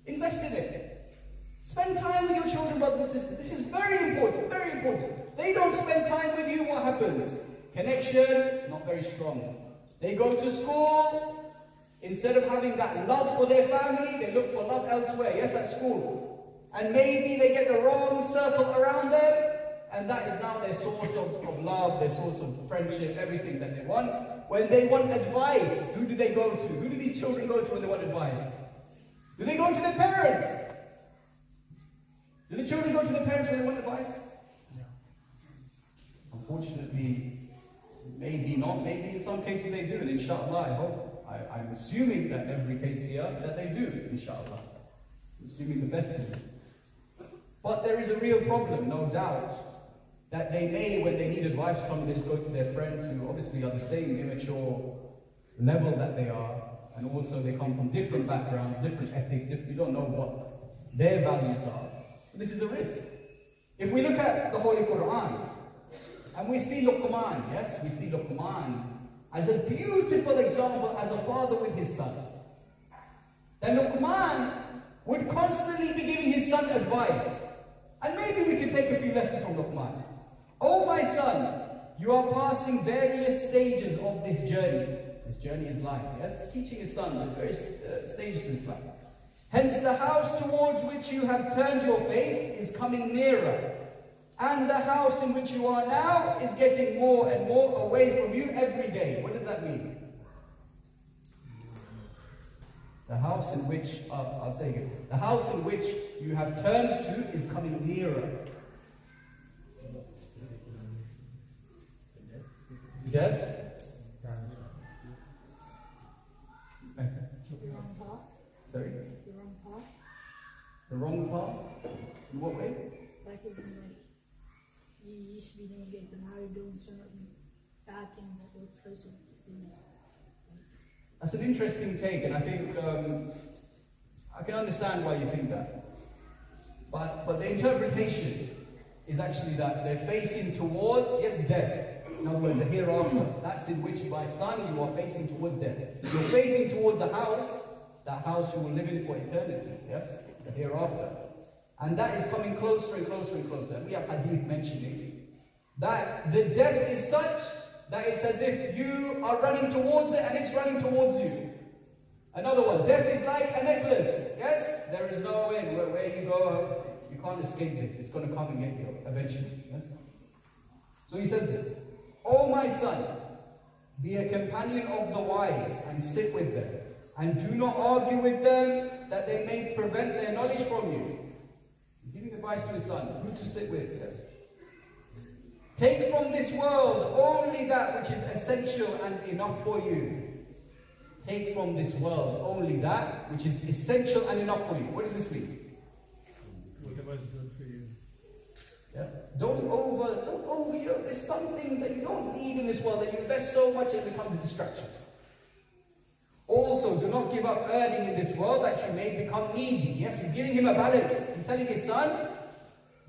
Invest in it. Spend time with your children, brothers and sisters. This is very important, very important. They don't spend time with you, what happens? Connection, not very strong. They go to school, instead of having that love for their family, they look for love elsewhere, yes, at school. And maybe they get the wrong circle around them, and that is now their source of love, their source of friendship, everything that they want. When they want advice, who do they go to? Who do these children go to when they want advice? Do they go to their parents? Do the children go to their parents when they want advice? No. Unfortunately, maybe not. Maybe in some cases they do, and inshallah, I hope. I'm assuming that every case here that they do, inshallah. Assuming the best of it. But there is a real problem, no doubt, that they may, when they need advice from someone, they just go to their friends who obviously are the same immature level that they are, and also they come from different backgrounds, different ethics, you don't know what their values are. This is a risk. If we look at the Holy Quran, and we see Luqman, yes, we see Luqman as a beautiful example as a father with his son. Then Luqman would constantly be giving his son advice. And maybe we could take a few lessons from Luqman. Oh my son, you are passing various stages of this journey. This journey is life, yes? Teaching his son the various stages of his life. Hence the house towards which you have turned your face is coming nearer. And the house in which you are now is getting more and more away from you every day. What does that mean? The house in which, I'll say again, the house in which you have turned to is coming nearer. Death? Sorry? The wrong path. The wrong path? In what way? Like even like you used to be doing good, but now you're doing certain bad things that were closer to being. That's an interesting take, and I think I can understand why you think that. But the interpretation is actually that they're facing towards, yes, death. In other words, the hereafter. That's in which, my son, you are facing towards death. You're facing towards a house, that house you will live in for eternity, yes? The hereafter. And that is coming closer and closer and closer. And we have hadith mentioning that the death is such that it's as if you are running towards it and it's running towards you. Another one, death is like a necklace, yes? There is no way, where you go, you can't escape it. It's going to come and get you eventually, yes? So he says this, "O my son, be a companion of the wise and sit with them, and do not argue with them that they may prevent their knowledge from you." He's giving advice to his son, who to sit with, yes? "Take from this world only that which is essential and enough for you." Take from this world only that which is essential and enough for you. What does this mean? Whatever is good for you. Yeah. Don't over, you know, there's some things that you don't need in this world that you invest so much it becomes a distraction. Also, do not give up earning in this world that you may become needy. Yes, he's giving him a balance. He's telling his son,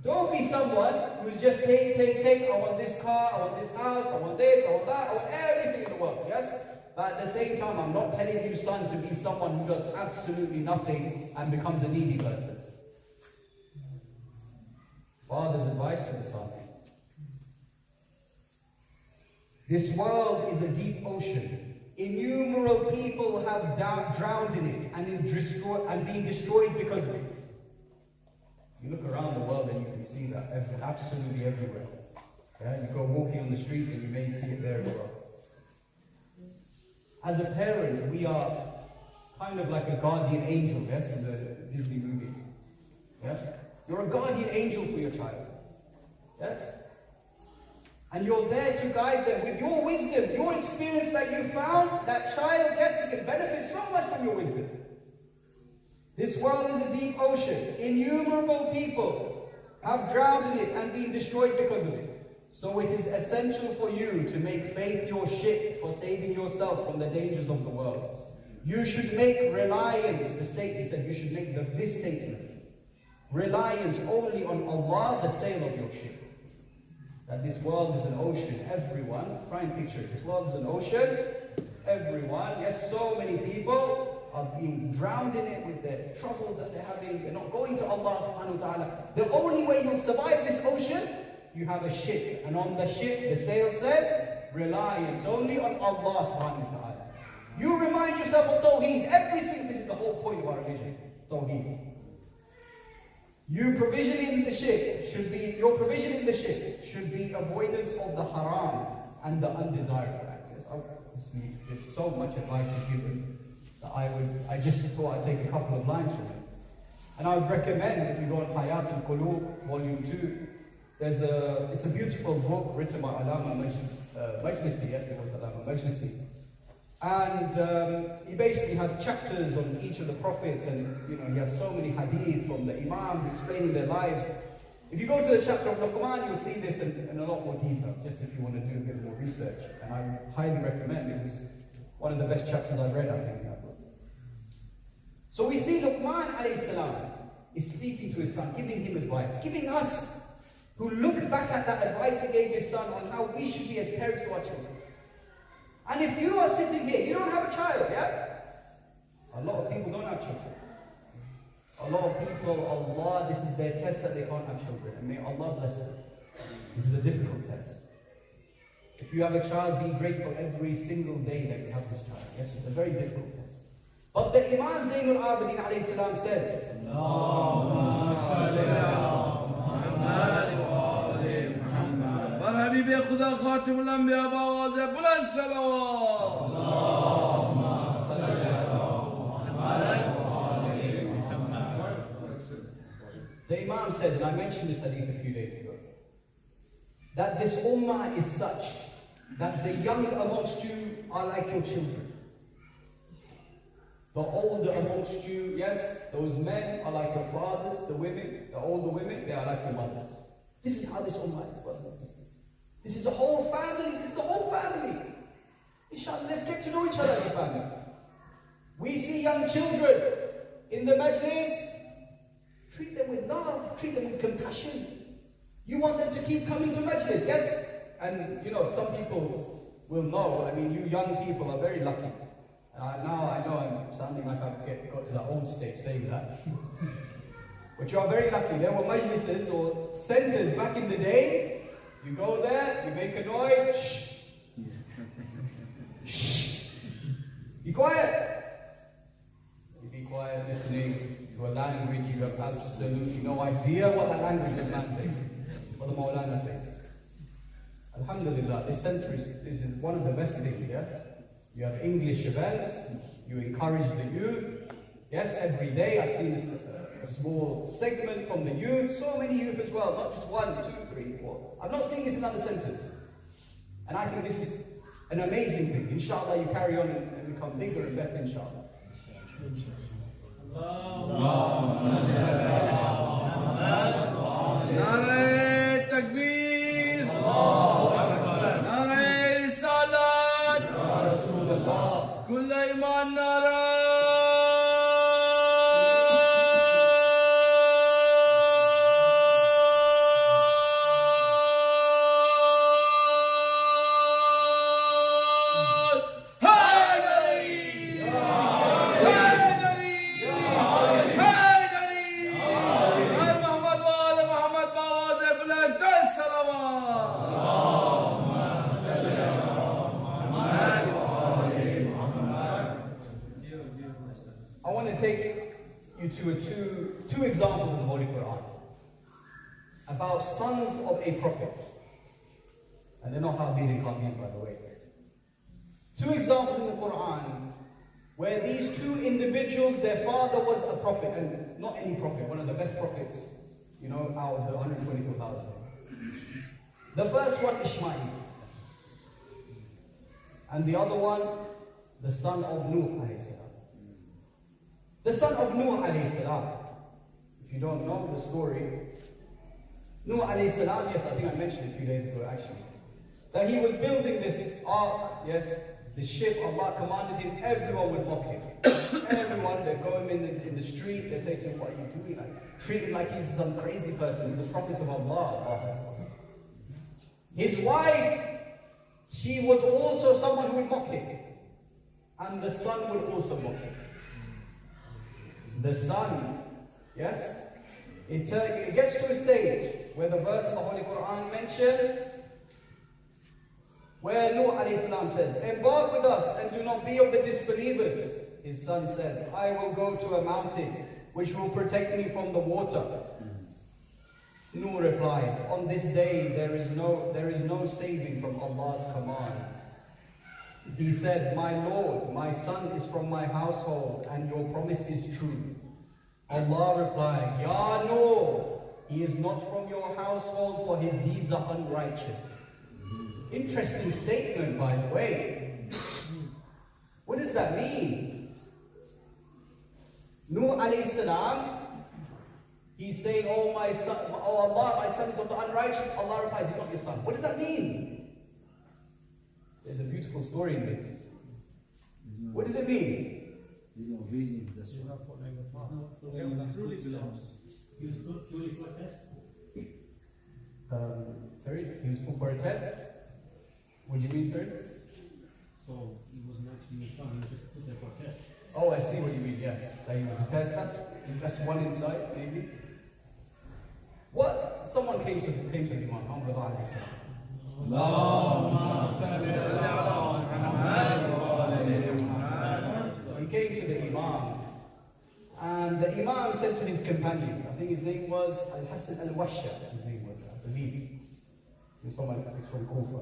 don't be someone who's just take. I want this car, I want this house, I want this, I want that, I want everything in the world. Yes? But at the same time, I'm not telling you, son, to be someone who does absolutely nothing and becomes a needy person. Father's advice to the son. This world is a deep ocean. Innumerable people have drowned in it and being destroyed because of it. You look around the world and you can see that absolutely everywhere. Yeah? You go walking on the streets and you may see it there as well. As a parent, we are kind of like a guardian angel, yes, in the Disney movies. Yeah? You're a guardian angel for your child. Yes? And you're there to guide them with your wisdom, your experience that you found. That child, yes, he can benefit so much from your wisdom. This world is a deep ocean. Innumerable people have drowned in it and been destroyed because of it. So it is essential for you to make faith your ship for saving yourself from the dangers of the world. You should make reliance, he said you should make this statement. Reliance only on Allah, the sail of your ship. That this world is an ocean. Everyone, try and picture it. This world is an ocean. Everyone, yes, so many people are being drowned in it with their troubles that they're having. They're not going to Allah subhanahu wa ta'ala. The only way you'll survive this ocean, you have a ship. And on the ship, the sail says, reliance only on Allah subhanahu wa ta'ala. You remind yourself of Tawheed. This is the whole point of our religion. Tawheed. Your provision in the ship should be avoidance of the haram and the undesirable acts. Obviously, there's so much advice given that I just thought I'd take a couple of lines from it. And I would recommend, if you go on Hayat al-Qulub, Volume 2, it's a beautiful book written by Allama Majlisi, yes, it was Allama Majlisi. And he basically has chapters on each of the prophets, and he has so many hadith from the imams explaining their lives. If you go to the chapter of Luqman, you'll see this in a lot more detail, just if you want to do a bit more research. And I highly recommend it. It's one of the best chapters I've read, I think, in that book. So we see Luqman alayhi salam is speaking to his son, giving him advice, giving us, who look back at that advice he gave his son on how we should be as parents to our children. And if you are sitting here, you don't have a child, yeah? A lot of people don't have children. A lot of people, Allah, this is their test that they can't have children. And may Allah bless them. This is a difficult test. If you have a child, be grateful every single day that you have this child. Yes, it's a very difficult test. But the Imam Zainul Abidin alayhi salam says, حبيبي خدا خاتم الانبیاء باواز بلند صلوات The Imam says, and I mentioned this hadith a few days ago, that this ummah is such that the young amongst you are like your children. The older amongst you, yes, those men are like your fathers, the women, the older women, they are like your mothers. This is how this ummah is, brothers and sisters. This is the whole family, this is the whole family. Inshallah, let's get to know each other as a family. We see young children in the majlis, treat them with love, treat them with compassion. You want them to keep coming to majlis, yes? And you know, some people will know, I mean, you young people are very lucky. Now I know I'm sounding like I've got to the old stage saying that. But you are very lucky. There were majlises or centers back in the day. You go there, you make a noise, shh. Shh. Be quiet. You be quiet listening to a language you have absolutely no idea what that language the man says, what the Maulana says. Alhamdulillah, this center is one of the best things, yeah? You have English events, you encourage the youth. Yes, every day I've seen a small segment from the youth, so many youth as well, not just 1, 2, 3, 4. I'm not seeing this in other centers. And I think this is an amazing thing. Inshallah, you carry on and become bigger and better, inshallah. Nare Takbir, Nare Risalat, Kulla Iman Nara. Two examples in the Holy Quran about sons of a prophet. And they're not Habil and Qabil, by the way. Two examples in the Quran where these two individuals, their father was a prophet, and not any prophet, one of the best prophets, you know, out of the 124,000. The first one, Ishmael. And the other one, the son of Nuh alayhi salam. The son of Nuh alayhi salam. If you don't know the story, Nuh alayhi salam, yes, I think I mentioned it a few days ago actually, that he was building this ark, yes, the ship. Allah commanded him, everyone would mock him. Everyone, they go him in the street, they say to him, what are you doing? Like, treat him like he's some crazy person, he's the prophet of Allah. His wife, she was also someone who would mock him. And the son would also mock him. The son, yes, it gets to a stage where the verse in the Holy Quran mentions, where Nuh alayhi salam says, embark with us and do not be of the disbelievers. His son says, I will go to a mountain which will protect me from the water. Nuh replies, on this day there is no saving from Allah's command. He said, my Lord, my son is from my household and your promise is true. Allah replied, Ya Nuh, he is not from your household for his deeds are unrighteous. Interesting statement, by the way. What does that mean? Nuh alayhi salam, he's saying, oh my son, oh Allah, my son is of the unrighteous. Allah replies, he's not your son. What does that mean? There's a beautiful story in this. What does it mean? He's not obedient, that's what. Truly belongs. He was put truly for a test. Sorry, he was put for a test? What do you mean, sir? So he wasn't actually his son, he was just put there for a test. Oh, I see what you mean, yes. That he was a test. That's one insight, maybe. What? Someone came to the Imam, Muhammad alayhi salam. He came to the Imam, and the Imam said to his companion, I think his name was Al-Hasan Al-Washah, his name was, I believe. He's from Kufa.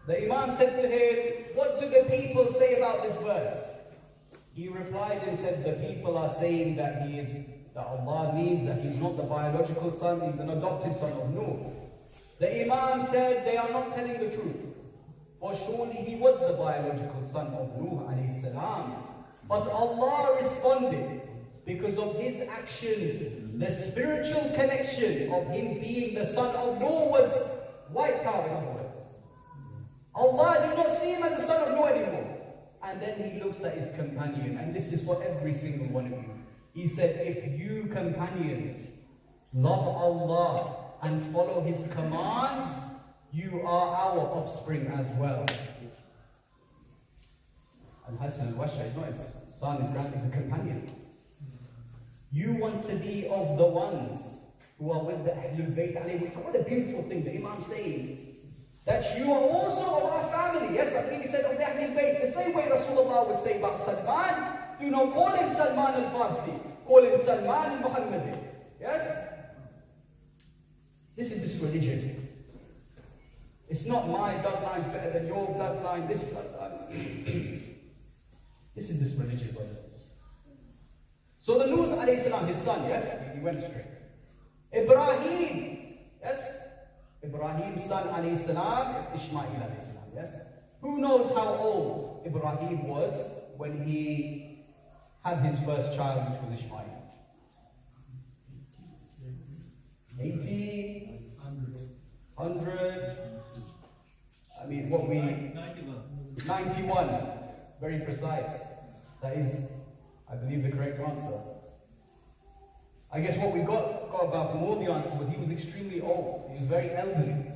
The Imam said to him, what do the people say about this verse? He replied and said, the people are saying that Allah means that he's not the biological son, he's an adopted son of Nuh. The Imam said, they are not telling the truth. For surely he was the biological son of Nuh alayhi salam. But Allah responded, because of his actions, the spiritual connection of him being the son of Nuh was wiped out, in other words. Allah did not see him as the son of Nuh anymore. And then he looks at his companion, and this is for every single one of you. He said, if you companions love Allah and follow his commands, you are our offspring as well. Al-Hasan al-Washah is not his son, his grand, he's a companion. You want to be of the ones who are with the Ahlul Bayt alayhi. What a beautiful thing, the Imam saying. That you are also of our family. Yes, I believe he said of the Ahlul Bayt. The same way Rasulullah would say about Salman. Do not call him Salman al-Farsi. Call him Salman al-Muhammadi. Yes? This is this religion. It's not my bloodline is better than your bloodline, this bloodline. This is this religion, brothers and sisters. So the Nuh alayhi salam, his son, yes, he went straight. Ibrahim, yes? Ibrahim's son alayhi salam, Ishmael alayhi salam, yes? Who knows how old Ibrahim was when he had his first child, which was Ishmael? 80, 100, I mean, what we... 91, very precise. That is, I believe, the correct answer. I guess what we got about from all the answers was he was extremely old. He was very elderly.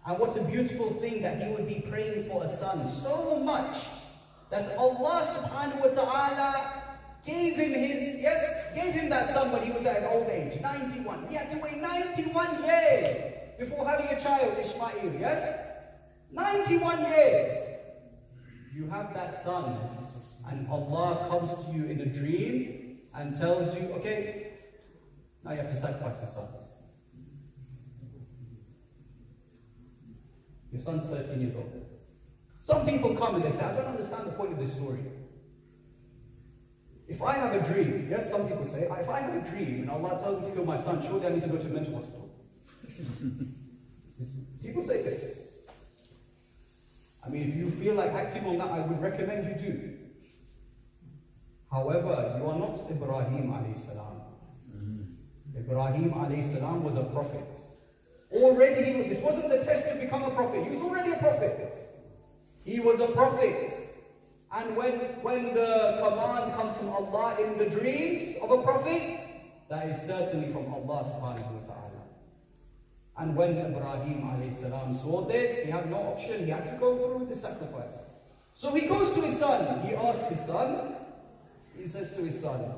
And what a beautiful thing that he would be praying for a son so much that Allah subhanahu wa ta'ala gave him gave him that son when he was at an old age, 91. He had to wait 91 years before having a child, Ishmael, yes? 91 years. You have that son, and Allah comes to you in a dream and tells you, okay, now you have to sacrifice his son. Your son's 13 years old. Some people come and they say, I don't understand the point of this story. If I have a dream, yes, some people say, if I have a dream and Allah tells me to kill my son, surely I need to go to a mental hospital. People say this. I mean, if you feel like acting on that, I would recommend you do. However, you are not Ibrahim alayhi salam. Ibrahim alayhi salam was a prophet. Already, this wasn't the test to become a prophet. He was already a prophet. He was a prophet. And when the command comes from Allah in the dreams of a prophet, that is certainly from Allah subhanahu wa ta'ala. And when Ibrahim alayhi salam saw this, he had no option. He had to go through with the sacrifice. So he goes to his son. He asks his son. He says to his son,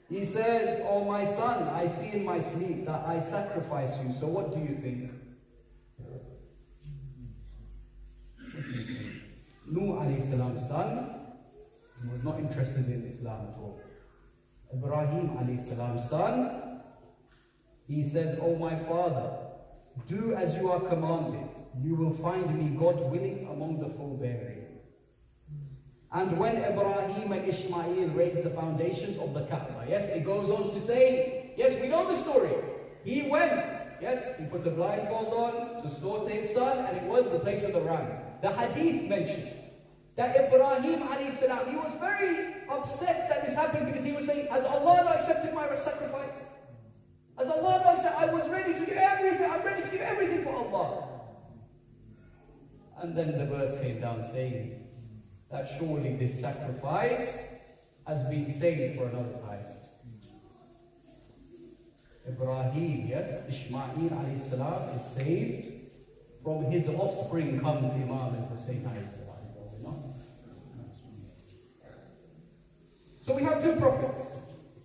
he says, oh my son, I see in my sleep that I sacrifice you. So what do you think? Nuh alayhi salam's son, he was not interested in Islam at all. Ibrahim alayhi salam's son, he says, oh my father, do as you are commanded. You will find me, God willing, among the full-bearing. And when Ibrahim and Ishmael raised the foundations of the Kaaba, yes, it goes on to say, yes, we know the story. He went, yes, he put a blindfold on to slaughter his son, and it was the place of the ram. The hadith mentioned that Ibrahim alayhi salam, he was very upset that this happened because he was saying, has Allah not accepted my sacrifice? Has Allah not accepted? I was ready to give everything, I'm ready to give everything for Allah. And then the verse came down saying that surely this sacrifice has been saved for another time. Ibrahim, yes, Ishmael alayhi salam is saved from his offspring comes Imam al-Hussein alayhi salam. So we have two prophets.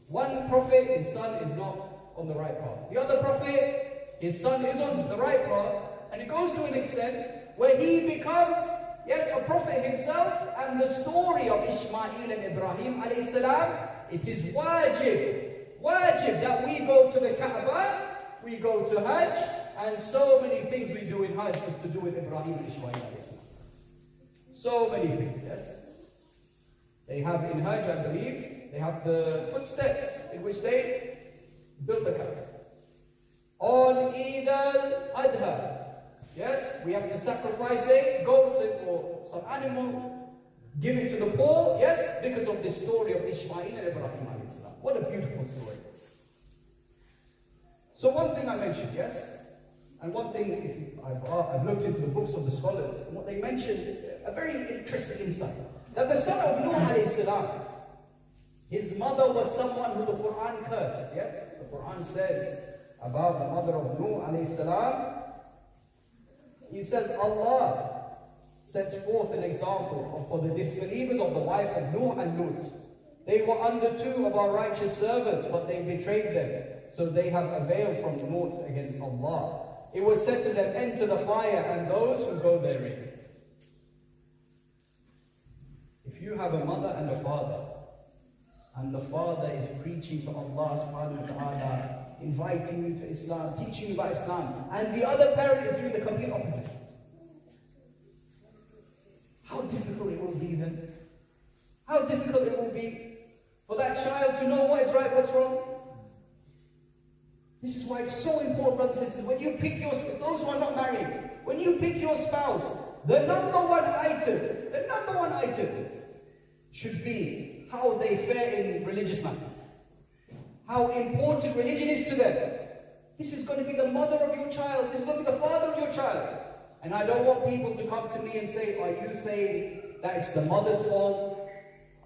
One prophet, his son is not on the right path. The other prophet, his son is on the right path. And it goes to an extent where he becomes, yes, a prophet himself. And the story of Ishmael and Ibrahim alayhi salam, it is wajib that we go to the Kaaba, we go to Hajj, and so many things we do in Hajj is to do with Ibrahim and Ishmael alayhi salam. So many things, yes. They have in Hajj, I believe, they have the footsteps in which they built the Kaaba. On Eid al-Adha, yes, we have to sacrifice a goat or some animal, give it to the poor, yes, because of the story of Ishmael and Ibrahim alayhi salam. What a beautiful story. So one thing I mentioned, yes, and one thing I've looked into the books of the scholars, and what they mentioned, a very interesting insight, that the son of Nuh alayhi salam, his mother was someone who the Quran cursed, yes? The Quran says about the mother of Nuh alayhi salam, he says Allah sets forth an example for the disbelievers of the wife of Nuh and Lut. They were under two of our righteous servants, but they betrayed them. So they have availed from naught against Allah. It was said to them, enter the fire and those who go therein. If you have a mother and a father is preaching to Allah subhanahu wa ta'ala, inviting you to Islam, teaching you about Islam, and the other parent is doing the complete opposite, how difficult it will be then? How difficult it will be for that child to know what is right, what's wrong? This is why it's so important, brothers and sisters, when you pick your, those who are not married, when you pick your spouse, the number one item should be how they fare in religious matters. How important religion is to them. This is going to be the mother of your child. This is going to be the father of your child. And I don't want people to come to me and say, are you saying that it's the mother's fault?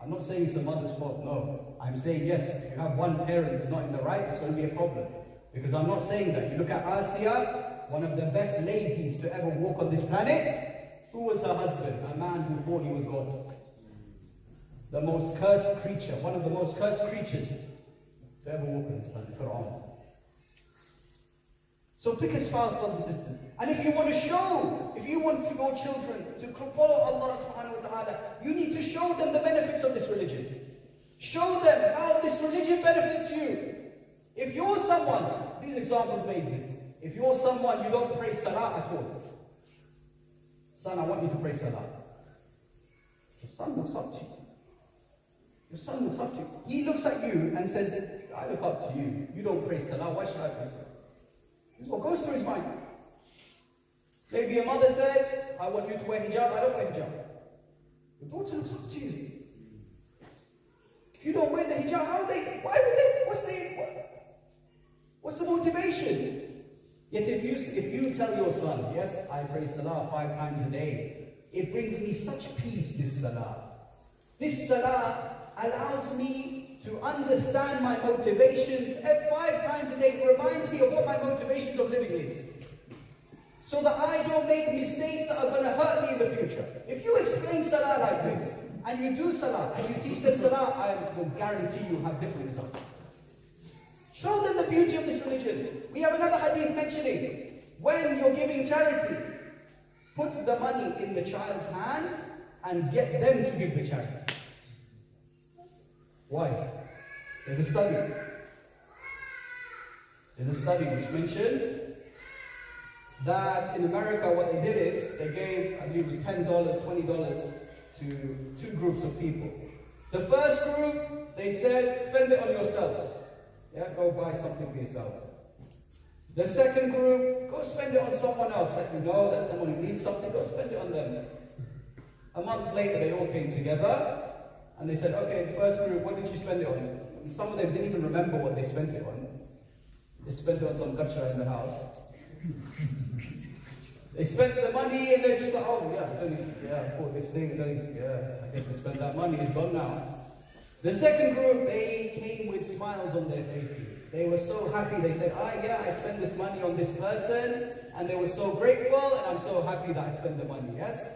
I'm not saying it's the mother's fault, no. I'm saying yes, if you have one parent who's not in the right, it's going to be a problem. Because I'm not saying that. You look at Asiya, one of the best ladies to ever walk on this planet. Who was her husband? A man who thought he was God. The most cursed creature, one of the most cursed creatures to ever walk on this planet, Fir'aun. So pick a spouse, brothers and sisters. And if you want to show, if you want your children to follow Allah subhanahu wa ta'ala, you need to show them the benefits of this religion. Show them how this religion benefits you. If you're someone, these examples may exist. If you're someone, you don't pray salah at all. Son, I want you to pray salah. Your son looks up to you. Your son looks up to you. He looks at you and says, I look up to you. You don't pray salah. Why should I pray salah? This is what goes through his mind. Maybe a mother says, I want you to wear hijab. I don't wear hijab. Your daughter looks up to you. If you don't wear the hijab, how they? Why would they? What's the motivation? Yet if you tell your son, yes, I pray salah 5 times a day, it brings me such peace, this salah. This salah allows me to understand my motivations. 5 times a day, it reminds me of what my motivations of living is. So that I don't make mistakes that are going to hurt me in the future. If you explain salah like this, and you do salah, and you teach them salah, I will guarantee you have different results. Show them the beauty of this religion. We have another hadith mentioning, when you're giving charity, put the money in the child's hands and get them to give the charity. Why? There's a study. There's a study which mentions that in America what they did is, they gave, I believe it was $10, $20 to 2 groups of people. The first group, they said, spend it on yourselves. Yeah, go buy something for yourself. The second group, go spend it on someone else that you know, that someone who needs something, go spend it on them. A month later, they all came together and they said, okay, the first group, what did you spend it on? And some of them didn't even remember what they spent it on. They spent it on some gachra in the house. They spent the money and they're just like, oh yeah, I bought this thing, I guess I spent that money, it's gone now. The second group, they came with smiles on their faces. They were so happy. They said, yeah, I spent this money on this person, and they were so grateful, and I'm so happy that I spent the money, yes?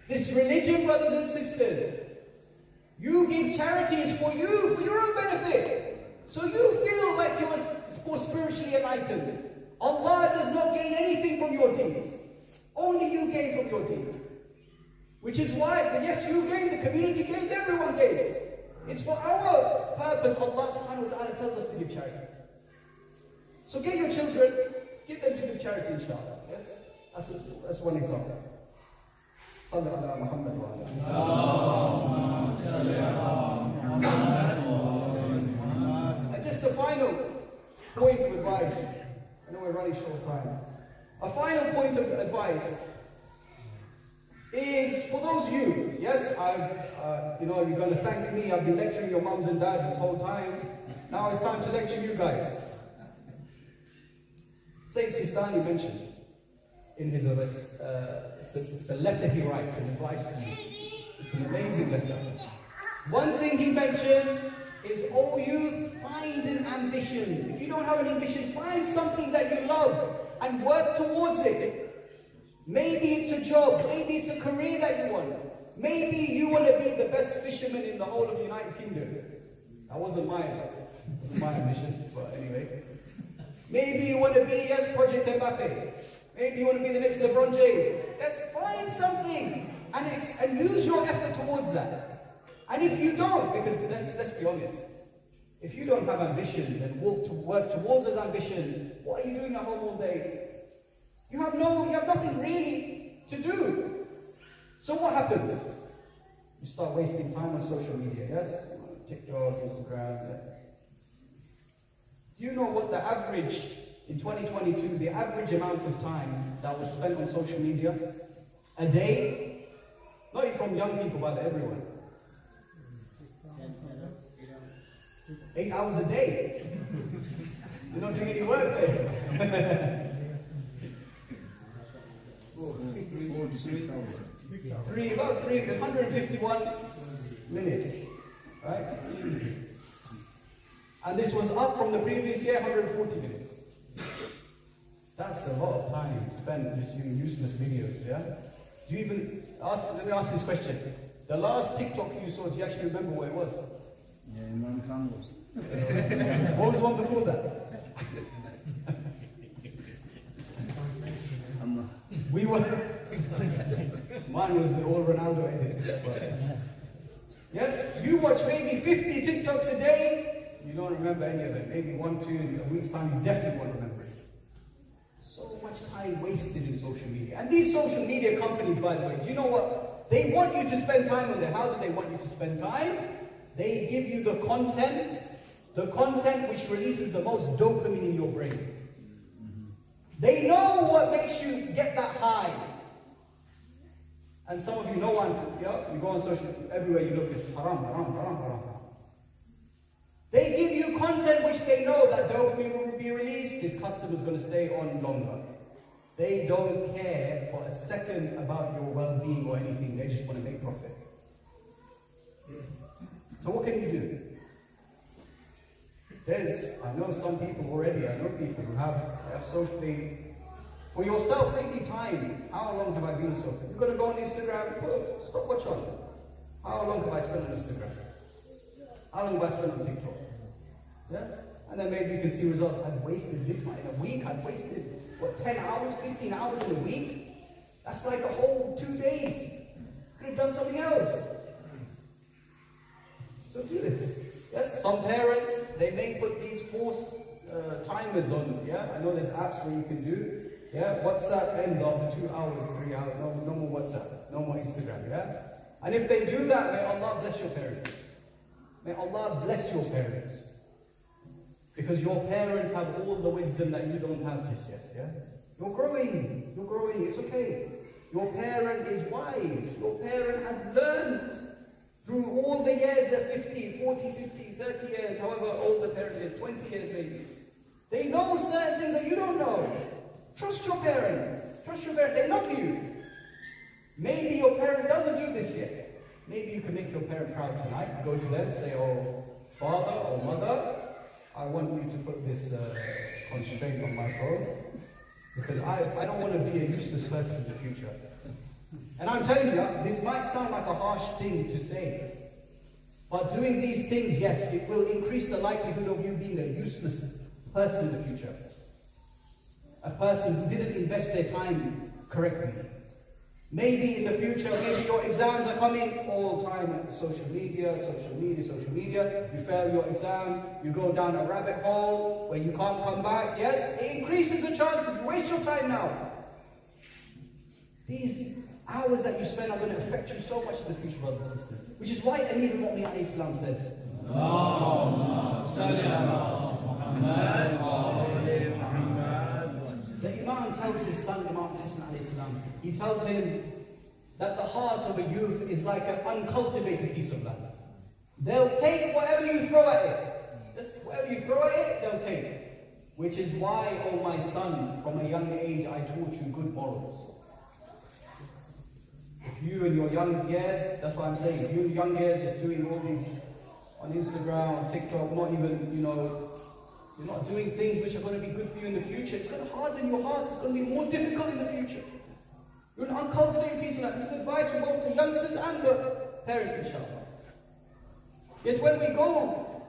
This religion, brothers and sisters, you give charities for you, for your own benefit. So you feel like you're more spiritually enlightened. Allah does not gain anything from your deeds. Only you gain from your deeds. Which is why, yes, you gain, the community gains, everyone gains. It's for our purpose Allah subhanahu wa ta'ala tells us to give charity. So get your children, give them to give charity, inshallah. Yes? That's one example. Salli ala Muhammad wa ala. And just a final point of advice. I know we're running short of time. A final point of advice is for those of you, yes, you're going to thank me. I've been lecturing your mums and dads this whole time. Now it's time to lecture you guys. Sayyid Sistani mentions in his it's a letter he writes, an advice to you. It's an amazing letter. One thing he mentions is, oh youth, find an ambition. If you don't have an ambition, find something that you love and work towards it. Maybe it's a job, maybe it's a career that you want. Maybe you want to be the best fisherman in the whole of the United Kingdom. That wasn't my ambition, but anyway. Maybe you want to be, yes, Project Mbappe. Maybe you want to be the next LeBron James. Yes, find something and use your effort towards that. And if you don't, because let's be honest, if you don't have ambition and work towards those ambitions, what are you doing at home all day? You have nothing really to do. So what happens? You start wasting time on social media, yes? TikTok, Instagram. Do you know what the average, in 2022, the average amount of time that was spent on social media? A day? Not even from young people, but everyone. 8 hours a day. You're not doing any work there. 4 to 6 hours. About 151 minutes, right? And this was up from the previous year, 140 minutes. That's a lot of time spent just viewing useless videos, yeah? Do you even let me ask this question. The last TikTok you saw, do you actually remember what it was? Yeah, Imran Khan was. What was the one before that? We were. Mine was all Ronaldo edits. Yes, you watch maybe 50 TikToks a day. You don't remember any of them. Maybe 1, 2 in a week's time. You definitely won't remember it. So much time wasted in social media. And these social media companies, by the way, do you know what? They want you to spend time on there. How do they want you to spend time? They give you the content which releases the most dopamine in your brain. They know what makes you get that high. And some of you know you go on social, everywhere you look, it's haram, haram, haram, haram. They give you content which they know that dopamine will be released, this customer's going to stay on longer. They don't care for a second about your well-being or anything, they just want to make profit. So what can you do? I know some people already, I know people who have social thing. For yourself, maybe time. How long have I been on social? You've got to go on Instagram, stop watch on. How long have I spent on Instagram? How long have I spent on TikTok? Yeah? And then maybe you can see results. I've wasted this much in a week. I've wasted, 10 hours, 15 hours in a week? That's like a whole 2 days. Could have done something else. So do this. Yes, some parents, they may put these forced timers on, yeah? I know there's apps where you can do, yeah? WhatsApp ends after 2 hours, 3 hours, no more WhatsApp, no more Instagram, yeah? And if they do that, may Allah bless your parents. May Allah bless your parents. Because your parents have all the wisdom that you don't have just yet, yeah? You're growing, it's okay. Your parent is wise, your parent has learned through all the years, that 50, 40, 50, 30 years, however old the parent is, 20 years maybe. They know certain things that you don't know. Trust your parent. Trust your parent. They love you. Maybe your parent doesn't do this yet. Maybe you can make your parent proud tonight. Go to them, say, oh, father or mother, I want you to put this constraint on my phone, because I don't want to be a useless person in the future. And I'm telling you, this might sound like a harsh thing to say, but doing these things, yes, it will increase the likelihood of you being a useless person in the future. A person who didn't invest their time correctly. Maybe in the future, maybe your exams are coming all the time, social media. You fail your exams, you go down a rabbit hole where you can't come back. Yes, it increases the chances. You waste your time now. These hours that you spend are going to affect you so much in the future, brothers and sisters. Which is why Amir al-Mu'minin alayhi salam says, the Imam tells his son, Imam Hassan alayhi salam, he tells him that the heart of a youth is like an uncultivated piece of land. They'll take whatever you throw at it. Just whatever you throw at it, they'll take. Which is why, oh my son, from a young age I taught you good morals. If you in your young years, that's what I'm saying, if you in young years just doing all these on Instagram, on TikTok, not even, you're not doing things which are going to be good for you in the future. It's going to harden your heart. It's going to be more difficult in the future. You're an uncultivated piece of that. This is advice from both the youngsters and the parents, inshallah. Yet when we go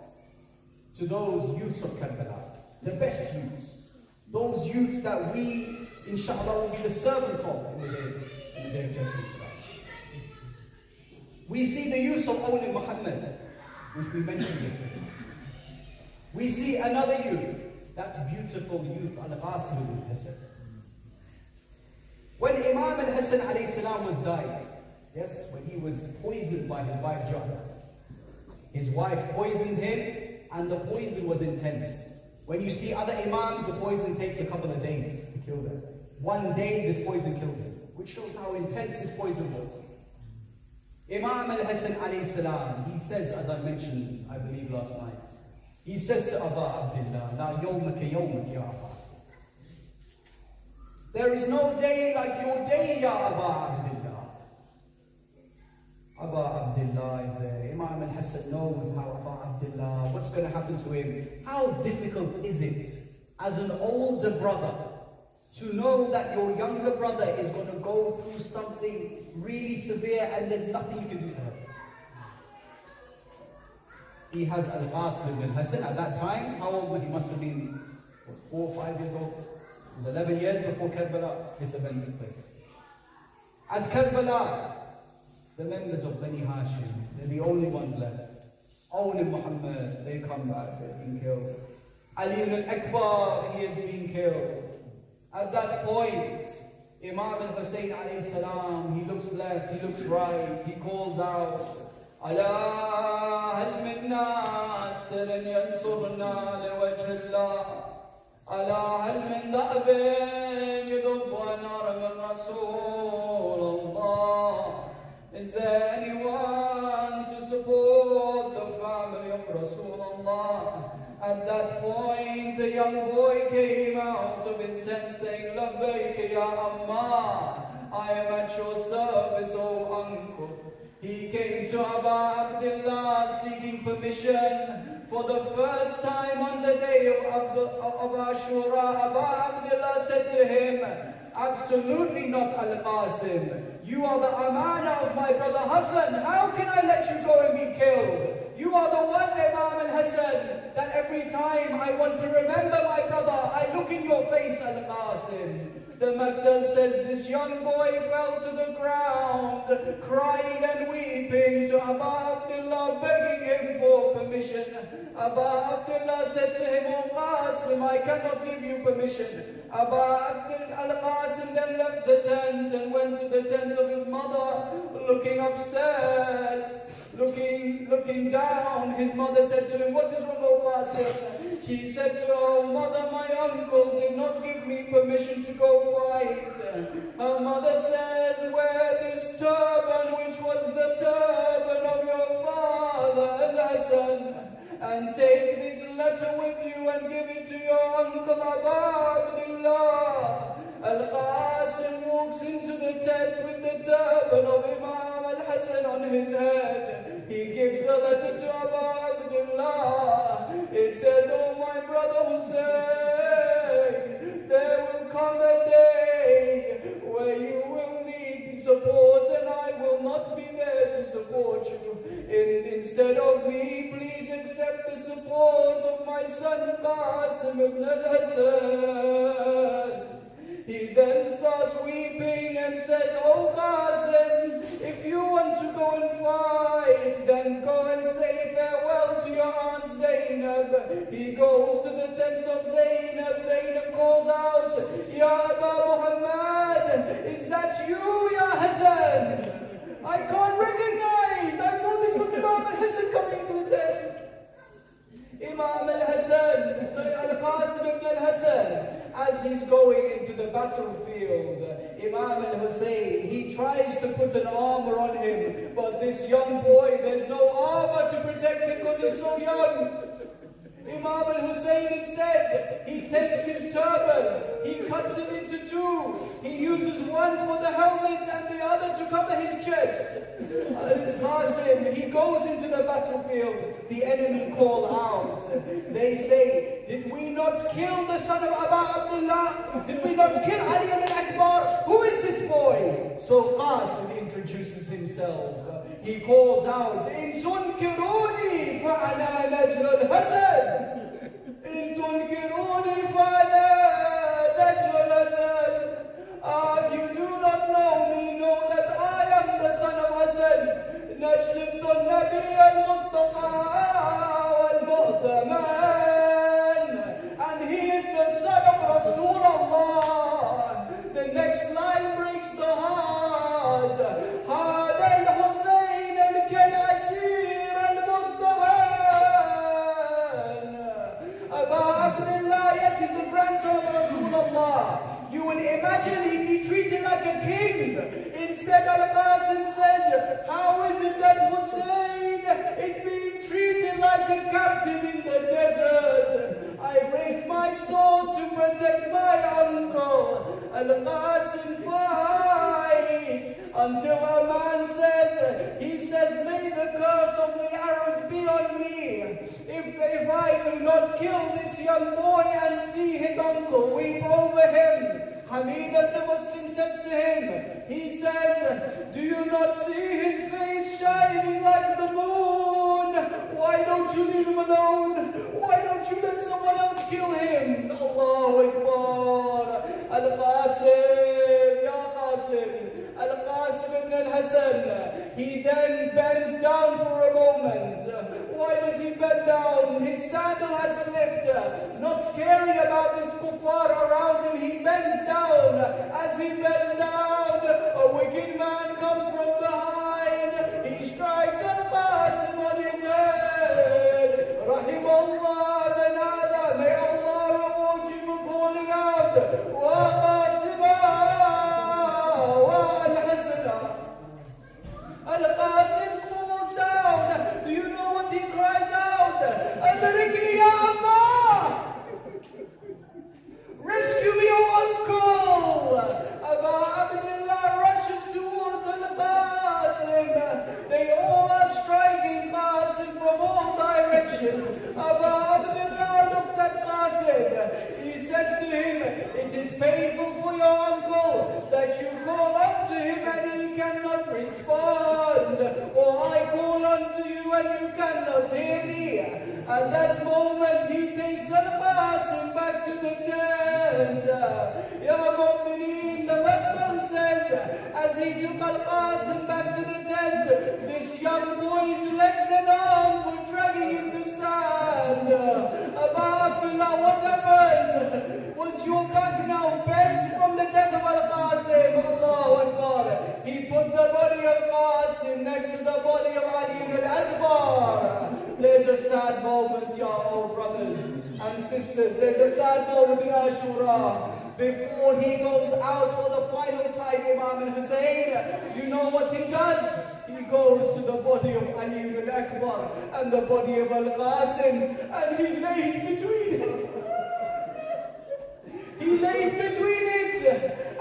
to those youths of Karbala, the best youths, those youths that we, inshallah, will be the servants of in the day of judgment. We see the youths of Awliya Muhammad, which we mentioned yesterday. We see another youth, that beautiful youth, Al-Qasim ibn Hassan. When Imam al-Hassan alayhi salam was dying, yes, when he was poisoned by his wife Jahra. His wife poisoned him, and the poison was intense. When you see other Imams, the poison takes a couple of days to kill them. One day, this poison killed him, which shows how intense this poison was. Imam al-Hassan alayhi salam, he says, as I mentioned, I believe last night, he says to Aba Abdullah, La yawmaka yawmak ya Aba. There is no day like your day, Ya Aba Abdullah. Aba Abdullah is there. Imam al-Hassan knows how Aba Abdullah, what's going to happen to him. How difficult is it as an older brother to know that your younger brother is going to go through something really severe and there's nothing you can do to help? He has Al-Qasim ibn Hassan at that time. How old would he? Must have been 4 or 5 years old. It was 11 years before Karbala, this event took place. At Karbala, the members of Bani Hashim, they're the only ones left. Awliya Muhammad, they come back, they're being killed. Ali al-Akbar, he is being killed. At that point, Imam al-Hussein alayhi salam, he looks left, he looks right, he calls out, ألا هل من ناس ينصرنا لوجه الله ألا هل من ذأب يذب نار من رسول الله. Is there anyone to support the family of Rasulullah? At that point, the young boy came out of his tent saying, Labbaik ya Amma, I am at your service, O uncle. He came to Aba Abdullah seeking permission for the first time on the day of Ashura. Aba Abdullah said to him, absolutely not, Al-Qasim. You are the amana of my brother Hassan. How can I let you go and be killed? You are the one, Imam al-Hassan, that every time I want to remember my brother, I look in your face, Al-Qasim. The Magdal says this young boy fell to the ground, crying and weeping to Aba Abdullah, begging him for permission. Aba Abdullah said to him, O Qasim, I cannot give you permission. Al-Qasim then left the tent and went to the tent of his mother, looking upset. Looking down, his mother said to him, what is wrong, O Qasim? He said to her, oh mother, my uncle did not give me permission to go fight. Her mother says, wear this turban, which was the turban of your father, Al-Hassan, and take this letter with you and give it to your uncle Aba Abdullah. Al-Qasim walks into the tent with the turban of Imam al-Hassan on his head. He gives the letter to Aba Abdullah. It says, oh the day where you will need support and I will not be there to support you. Instead of me, please accept the support of my son Qasim ibn al-Hasan. He then starts weeping and says, "Oh Qasim, if you want to go and fight, then go and say farewell to your aunt Zainab." He goes to the tent of Zainab. Zainab calls out, "Ya Aba Muhammad, is that you, Ya Hassan? I can't recognize. I thought this was Imam al-Hassan coming to the tent." Imam al-Hassan, Al-Qasim ibn al-Hassan, as he's going into the battlefield, Imam al-Hussein, he tries to put an armor on him, but this young boy, there's no armor to protect him because he's so young. Imam al-Hussein instead, he takes his turban, he cuts it into two, he uses one for the helmet and the other to cover his chest. This Qasim, he goes into the battlefield, the enemy call out. They say, "Did we not kill the son of Aba Abdullah? Did we not kill Ali al-Akbar? Who is this boy?" So Qasim introduces himself. He calls out, "In tunkiruni fa'ana najl al-Hasan. In tunkiruni fa'ana najl al-Hasan." If you do not know me, know that I am the son of Hassan. Najsib al-Nabi al-Mustafa al-Mu'taman. And he is the son of Rasulullah. The next line breaks the heart. Hada al-Hussein al-Kanasir al-Mu'taman. Aba Abdullah, yes, he's the grandson of Rasulullah. You would imagine he'd be treated like a king. Instead, Al-Qasim said, "How is it that Hussein is being treated like a captive in the desert? I raised my sword to protect my uncle." Al-Qasim fights until a man says, he says, "May the curse of the arrows be on me. If I do not kill this young boy and see his uncle weep over him." Hamid al-Muslim says to him, he says, "Do you not see his face shining like the moon? Why don't you leave him alone? Why don't you let someone else kill him?" Allahu Akbar. Al-Qasim, Ya Qasim, Al-Qasim ibn al-Hasan, he then bends down for a moment. Why does he bend down? His sandal has slipped. Not caring about this kuffar around him, he bends down. As he bends down, a wicked man comes from behind. He strikes Al-Qasim on his head. Rahimullah bin Adam, may Allah reward you for calling out, "Wa Qasima, wa al-Hasana." Al-Qasim falls down. Do you know what he cries out? "Adrikni ya Allah! Rescue me, O uncle!" Aba Abdullah rushes towards Al-Qasim. They all are striking Qasim from all directions. Aba Abdullah looks at Qasim. He says to him, "It is painful for your uncle that you call unto him and he cannot respond, or I call unto you and you cannot hear me." At that moment, he takes Al-Qasim back to the tent. Ya Mu'mineen, the Masbal says, as he took Al-Qasim back to the tent, this young boy's legs and arms were dragging in the sand. Aba Abdullah, what happened? Was your back now bent from the death of Al-Qasim? Allahu Akbar. He put the body of Qasim next to the body of Ali al-Akbar. There's a sad moment, ya old brothers and sisters. There's a sad moment in Ashura. Before he goes out for the final time, Imam al-Hussein, you know what he does? He goes to the body of Ali al-Akbar and the body of Al-Qasim, and he lays between it. He lays between it,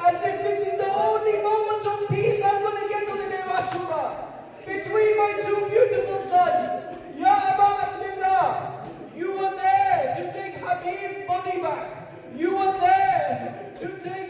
as if this is the only moment of peace I'm going to get on the day of Ashura. Between my two beautiful sons. Ya Aba Abdullah, you were there to take Habib's body back. You were there to take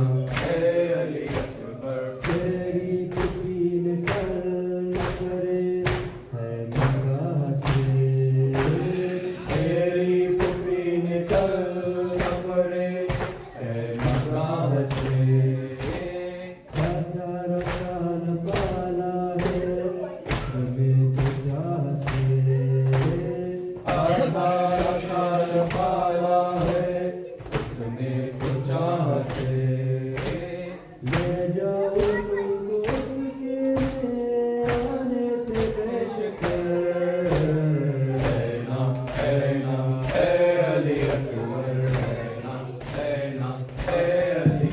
Shah से ले जाओ तुमको उनके आने से बेशकर अली अकबर अली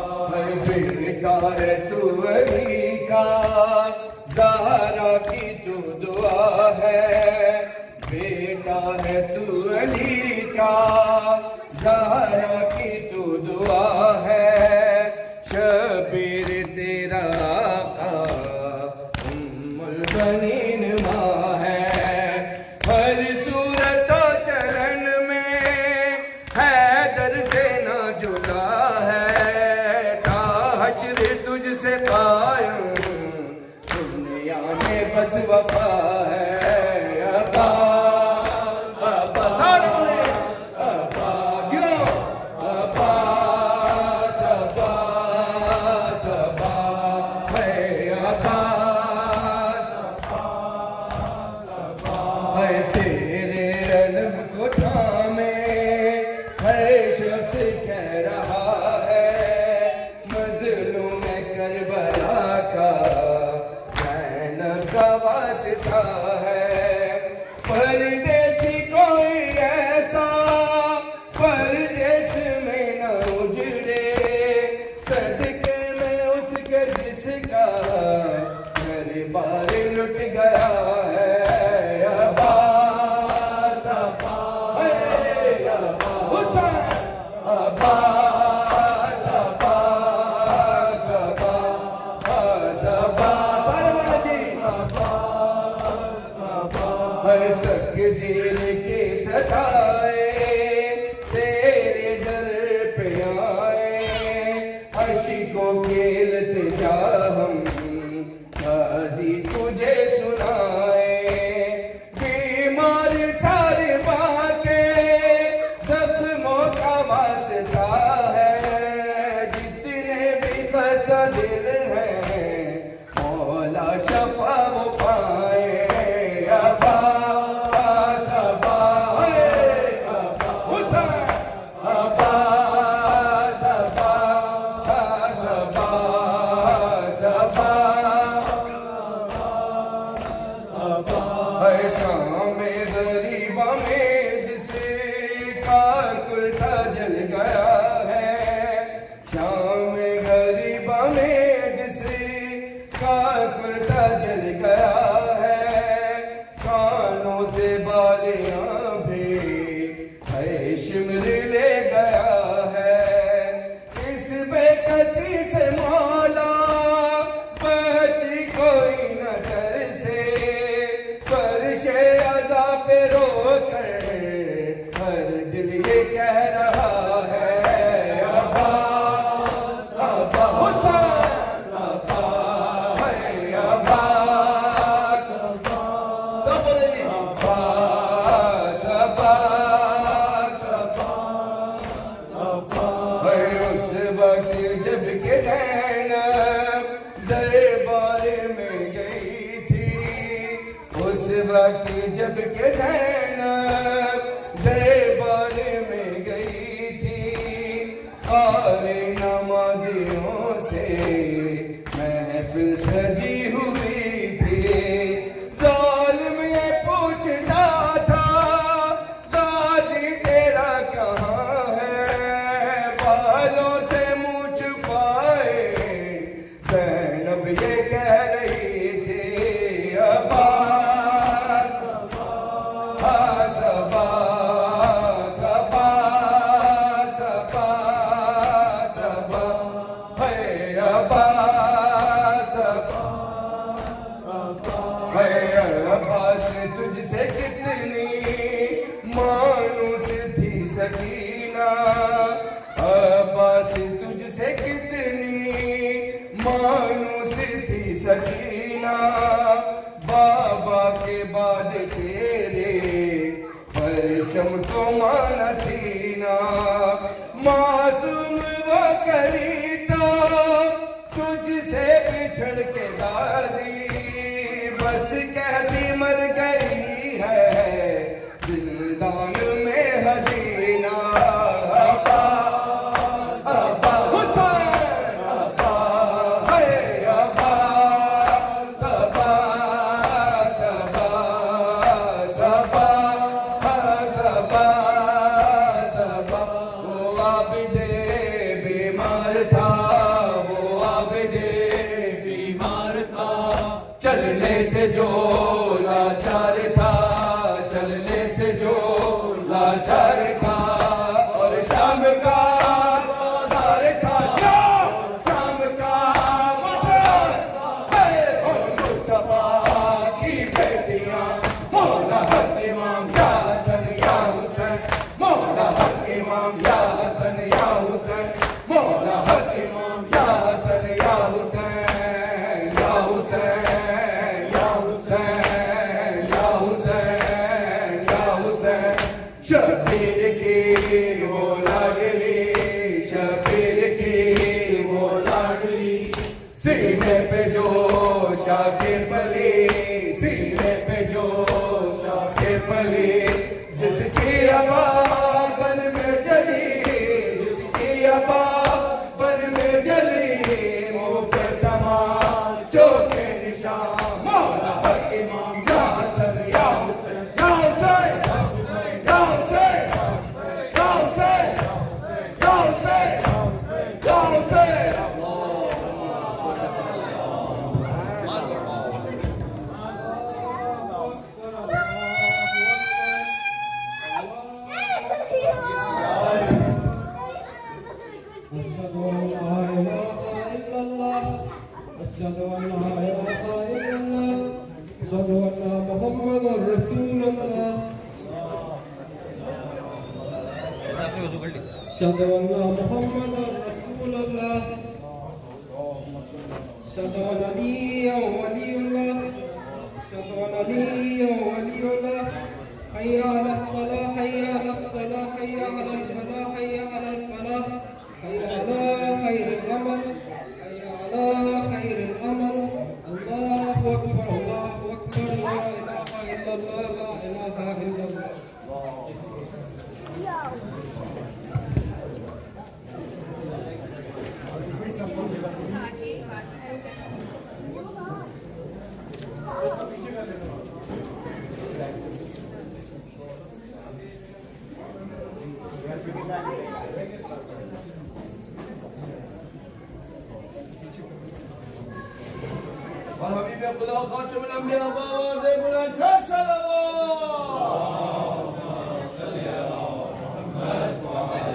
बेटा है तू अली का, ज़हरा की तू दुआ है। बेटा है तू अली का, ज़हरा की तू दुआ है। शबीर तेरा आका उम्मुल बनीन माँ है। हर सूरत चरण में हैदर से ना जुदा है। तुझसे कायम दुनिया में बस वफा है। अब्बा अब्बा सारे अब्बा क्यों अब्बा अब्बा अब्बा है अब्बा है तेरे अलम को थामे हर शख्स कह रहा है। मज़लूम करबला का ज़ैनब का वास्ता है। परदेसी कोई ऐसा परदेस में न उजड़े। सदके में उसके जिसका घर बार लुट गया है। अब्बास अब्बास अब्बास तकदीर के सताए तेरे दर पे आए। आशिकों के इल्तिजा हम गाजी तुझे सुनाए। बीमार सारे बाके जख्मों का वास्ता है। जितने भी खस्ता दिल हैं मौला शफा वो पाए। अब्बास अब्बास अब्बास शाम गरीबा में जिसका कुर्ता जल गया है। शाम गरीबा में जिसका कुर्ता जल गया है। कानों से बालियां भी है शिमर ले गया है। इस बेकसी से मौला बची कोई न कर से। फर्शे अज़ा पे रो कर हर दिल ये कह रहा है। अब्बा अब्बा हुसैन अब्बा है अब्बास सब बोले अब्बास अब्बास है। उस वक्त जब के ज़ैनब दरबार में गई थी। उस वक्त जब के ज़ैनब दरबार में गई थी। सारे नमाजियों से महफिल सजी हुई थी। ज़ालिम ये पूछता था गाजी तेरा कहाँ है। बालों से मुँह छुपाए ज़ैनब ये कह रही थी। अब्बास तुझसे कितनी मानूस थी सकीना, अब्बास तुझसे कितनी मानूस थी सकीना, बाबा के बाद तेरे परचम को माना सीना, मासूम व करीता तुझसे बिछड़ के दाजी, बस कहती मर गई है जिंदान में हसीना। अब्बा अब्बा हुसैन अब्बा है अब्बा सबा सबा सबा सबा सबा। वो आबिदे बीमार था, वो आबिदे बीमार था, चलने से जो लाचार था, चलने से जो लाचार था, और शाम का बाजार था, शाम का बाजार था, और मुस्तफा की बेटियां मौला हक इमाम या हसन या हुसैन, मौला हक इमाम या हसन या हुसैन, मौला हक इमाम या हसन या हुसैन या हुसैन या हुसैन या हुसैन या हुसैन। शबीर की वो लाडली, शबीर की वो लाडली, सीने पे जो शाके पली, सीने पे जो शाके पली, जिसकी आवाज बन में जली, जिसकी आवाज बन में जली, मुंह पे तमाचों के निशान, मौला हक इमाम या हसन या हुसैन या हुसैन या हुसैन या हुसैन या हुसैन या Hussain. أشهد أن لا إله إلا الله أشهد أن محمدا رسول الله أشهد أن محمدا رسول الله أشهد أن عليا ولي الله أشهد أن عليا ولي الله حي على الصلاة حي على الصلاة حي على الفلاح حي على الفلاح حي على خير العمل حي على خير الأمل. الله أكبر الله أكبر لا إله إلا الله لا إله إلا الله. وحبيب خدا خاتم الانبیاء باواز بلند تر صلوات.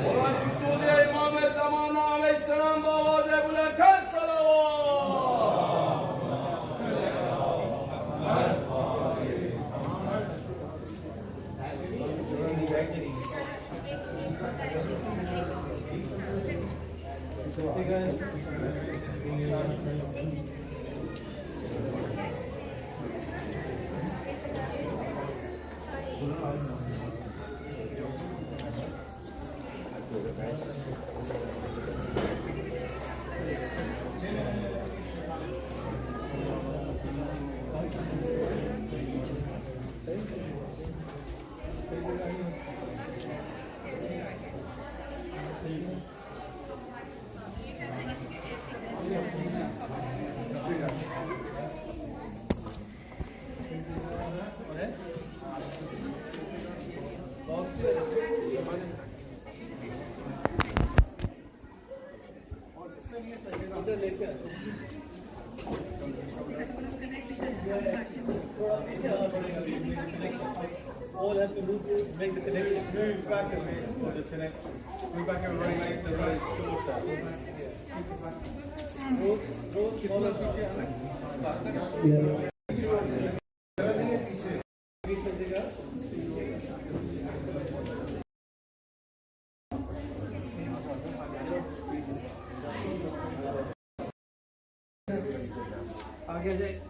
قرآن مشهود امام زمان علیه السلام باواز بلند تر All I have to do is make the connection, move back a bit for the connection. Move back and make the road shorter. Roads, follow.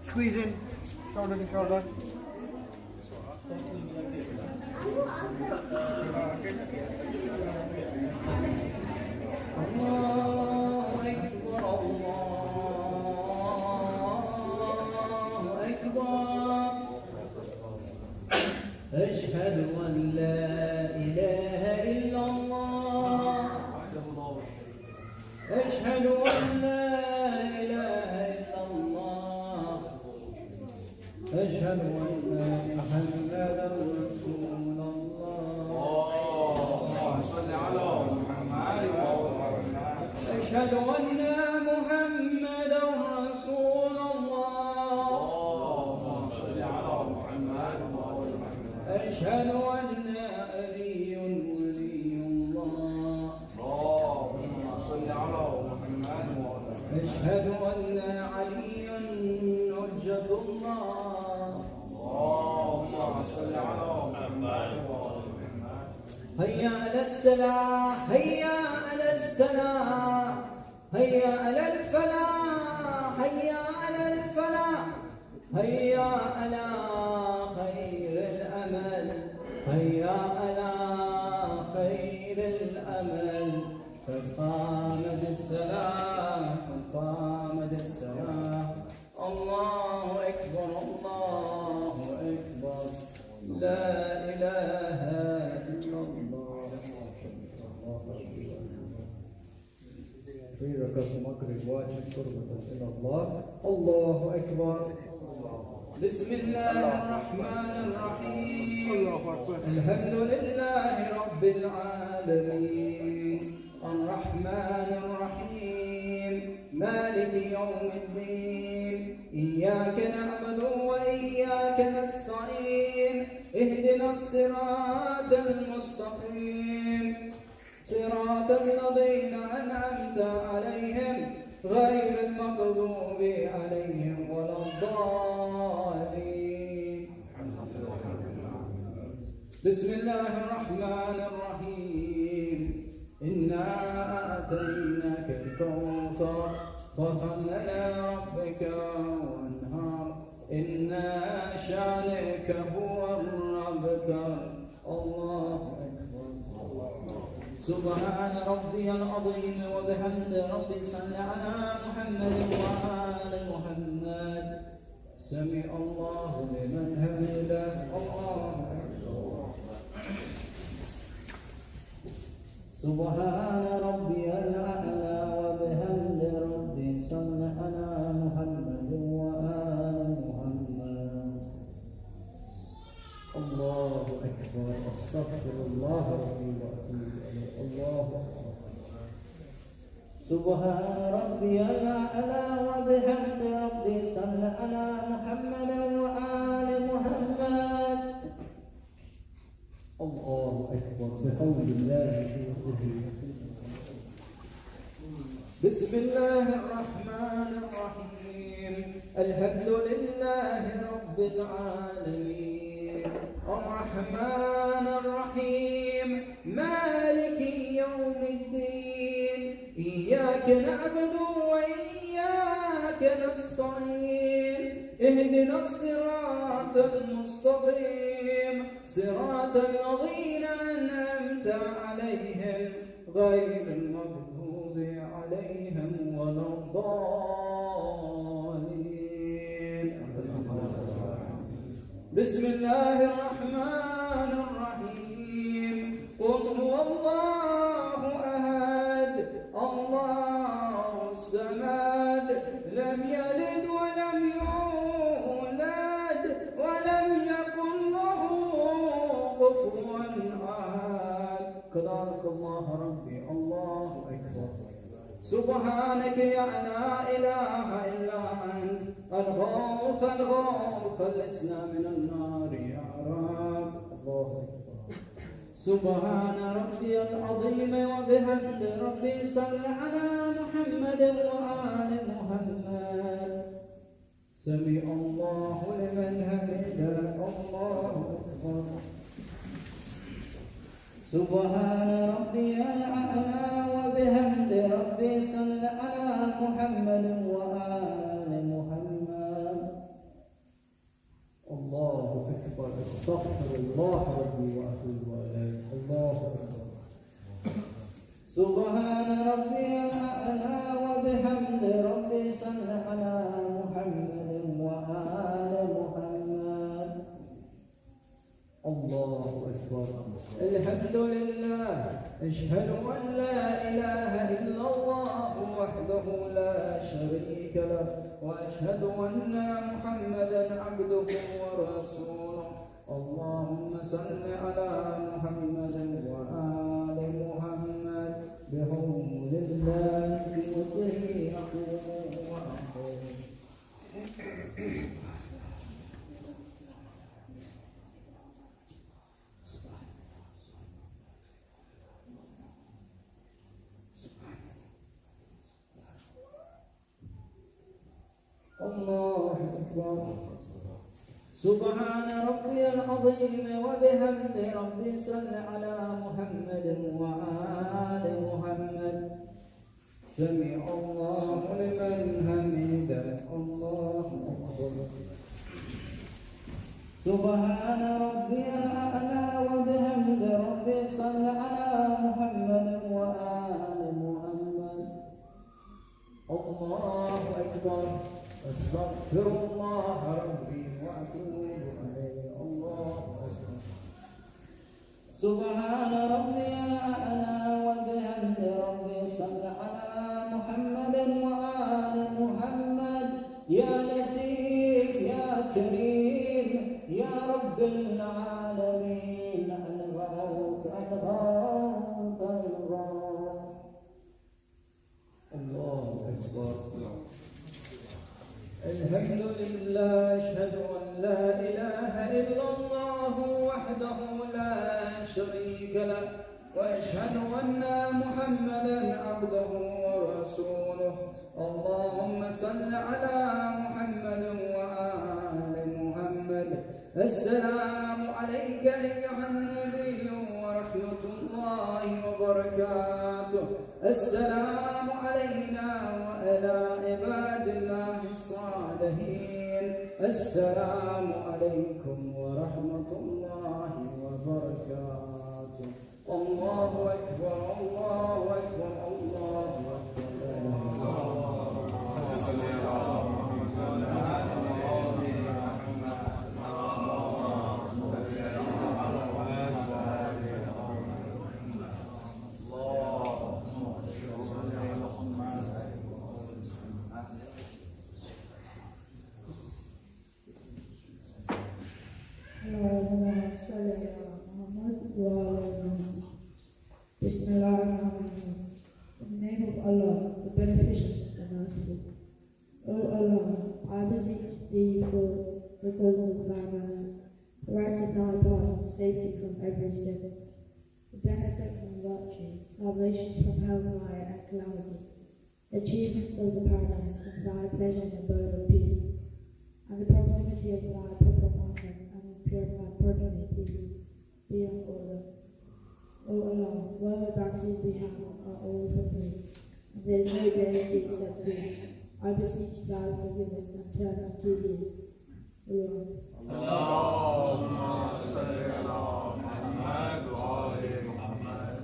Squeeze in. Shoulder to shoulder. أشهد أن لا إله إلا الله أشهد أن لا إله إلا الله أشهد أن محمدا رسول الله صل على محمد أشهد أن محمدا رسول الله أشهد أن علي ولي الله صل على محمد أشهد أن عليا حجة الله صل على محمد هيا على السلام هيا على السلام هيا على الفلاح هيا على الفلاح هيا على خير الأمل هيا على خير الأمل قد قامت السلام قد قامت السلام الله أكبر الله أكبر لا إله إلا الله في ركعة المغرب واجب قربة إلى الله الله أكبر بسم الله الرحمن الرحيم الحمد لله رب العالمين الرحمن الرحيم مالك يوم الدين إياك نعبد وإياك نستعين اهدنا الصراط المستقيم صراط الذين أنعمت عليهم غير المغضوب عليهم ولا الضالين بسم الله الرحمن الرحيم إنا أعطيناك الكوثر فصل لربك وانهار إنا شانئك هو الأبتر الله أكبر سبحان ربي العظيم وبحمد ربي صل على محمد وآل محمد سمع الله لمن حمده الله أكبر سبحان ربي الأعلى وبحمد ربي صل على محمد وآل محمد الله أكبر أستغفر الله ربي وأتوب إليه الله أكبر سبحان ربي الأعلى وبحمد ربي صل على محمد وآل محمد الله أكبر بحول الله بسم الله الرحمن الرحيم الحمد لله رب العالمين الرحمن الرحيم مالك يوم الدين إياك نعبد وإياك نستعين اهدنا الصراط المستقيم صراط الذين أنعمت عليهم غير المغضوب عليهم ولا الضالين بسم الله الرحمن الرحيم قل هو الله أحد الله الصمد لم يلد ولم يولد ولم يكن له كفوا أحد كذلك الله ربي الله أكبر سبحانك يا لا إله إلا أنت الغوث الغوث الإسلام من النار يا رب الله أكبر سبحان ربي العظيم وبحمد ربي صل على محمد وآل محمد سمع الله لمن حمده الله أكبر سبحان ربي الأعلى وبحمد ربي صل على محمد وآل محمد أكبر أستغفر الله ربي وأتوب إليه الله أكبر سبحان ربي الأعلى وبحمد ربي صل على محمد وآل محمد الله أكبر الحمد لله أشهد أن لا إله إلا الله وحده لا شريك له وأشهد أن محمدا عبده ورسوله اللهم صل على محمد وآل محمد بحول الله وطهي أقوم وأقوم الله أكبر سبحان ربي العظيم وبحمد ربي صل على محمد وآل محمد سمع الله لمن حمده الله أكبر سبحان ربي الأعلى وبحمد ربي صل على محمد وآل محمد الله أكبر أستغفر الله ربي وأتوب إليه الله أكبر سبحان ربي الأعلى وبحمد ربي صل على محمد وآل محمد يا لطيف يا كريم يا رب العالمين الغوث الغوث الغوث الله أكبر الحمد لله أشهد أن لا إله إلا الله وحده لا شريك له وأشهد أن محمدا عبده ورسوله اللهم صل على محمد وآل محمد السلام عليك أيها النبي ورحمة الله وبركاته السلام علينا وعلى عباد الله الصالحين السلام عليكم ورحمة الله وبركاته الله أكبر الله أكبر الله Bismillahirrahmanirrahim. In the name of Allah, the Beneficent, the Merciful. O Allah, I beseech Thee because of Thy mercy, right in Thy pardon, safety from every sin, the benefit from virtue, salvation from hellfire and calamity, achievement of the paradise and Thy pleasure and abode of peace, and the proximity of Thy Prophet Muhammad and His purified progeny, peace be on all of them. O Allah, whatever bounties we have are all for free, and there is no deity except Thee. I beseech Thou forgive us and turn unto Thee. Allahumma salli ala Muhammad wa ali Muhammad.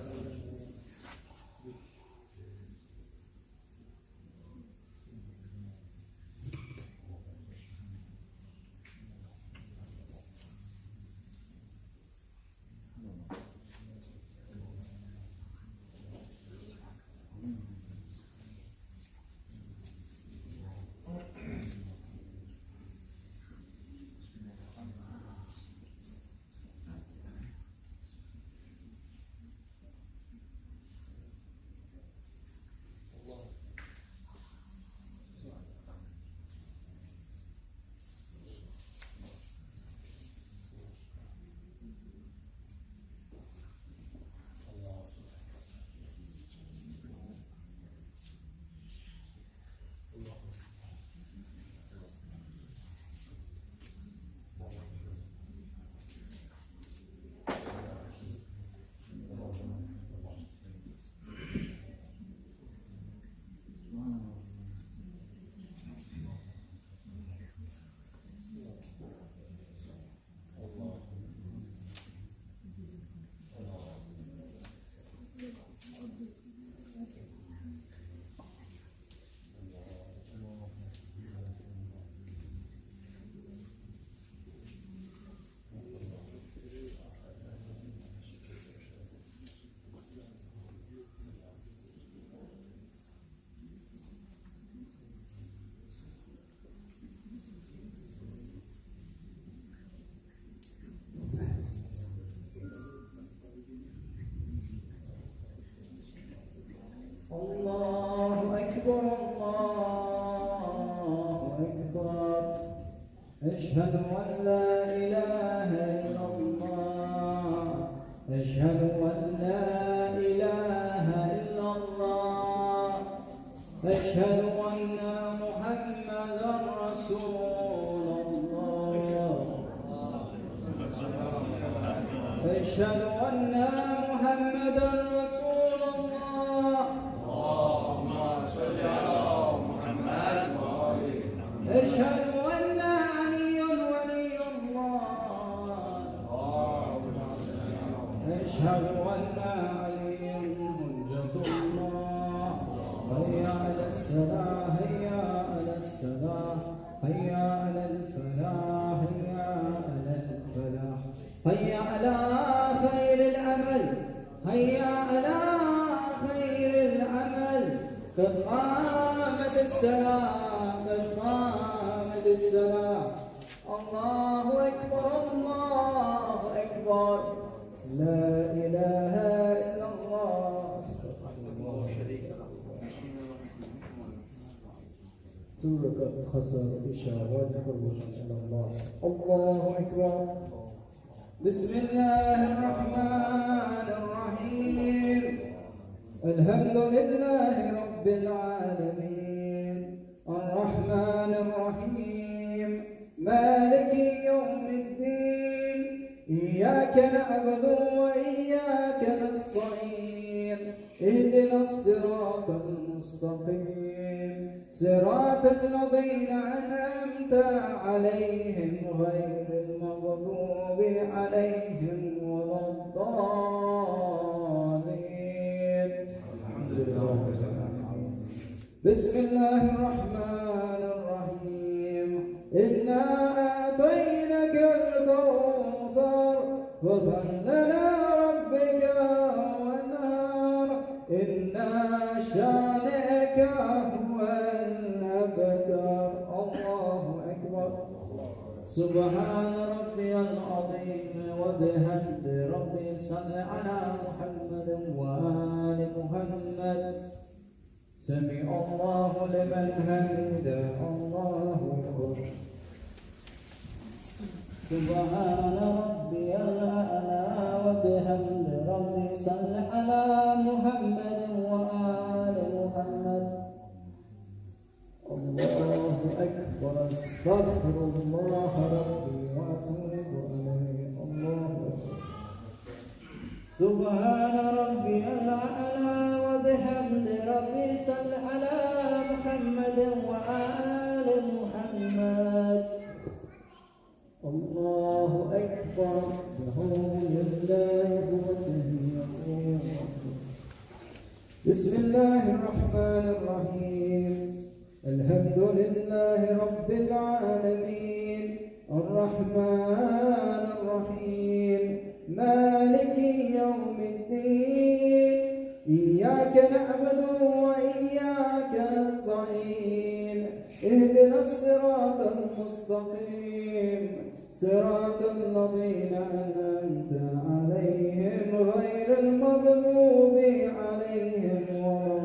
أشهد أن لا إله إلا الله أشهد أن لا إله إلا الله أشهد أن محمدا رسول الله أشهد أن محمدا رسول الله اللهم صل على محمد وآله أشهد أن عليا ولي الله أشهد أن عليا حجة الله هيا على الصلاة هيا على الصلاة هيا على الفلاح هيا على الفلاح هيا على خير العمل هيا على خير العمل قد قامت الصلاة قد قامت الصلاة الله أكبر الله أكبر لا إله إلا الله سورة خسر إشارته إلى الله الله أكبر بسم الله الرحمن الرحيم الحمد لله رب العالمين الرحمن الرحيم مالك يوم الدين إياك نعبد وإياك نستعين اهدنا الصراط المستقيم صراط الذين أنعمت عليهم غير المغضوب عليهم ولا الضالين الحمد لله. بسم الله الرحمن الرحيم إنا أعطيناك الكوثر فصل لربك وانهار إنا شانئك هو الأبتر الله أكبر سبحان ربي العظيم وبحمد ربي صل على محمد وآل محمد سمع الله لمن حمده الله أكبر سبحان ربي الأعلى وبحمد ربي صل على محمد وآل محمد الله أكبر استغفر الله ربي وأتوب إليه الله أكبر سبحان ربي الأعلى وبحمد ربي صل على محمد وآل محمد الله أكبر بحول الله وتهيئه بسم الله الرحمن الرحيم الحمد لله رب العالمين الرحمن الرحيم مالك يوم الدين إياك نعبد وإياك نستعين اهدنا الصراط المستقيم صراط الذين أنعمت عليهم غير المغضوب عليهم ولا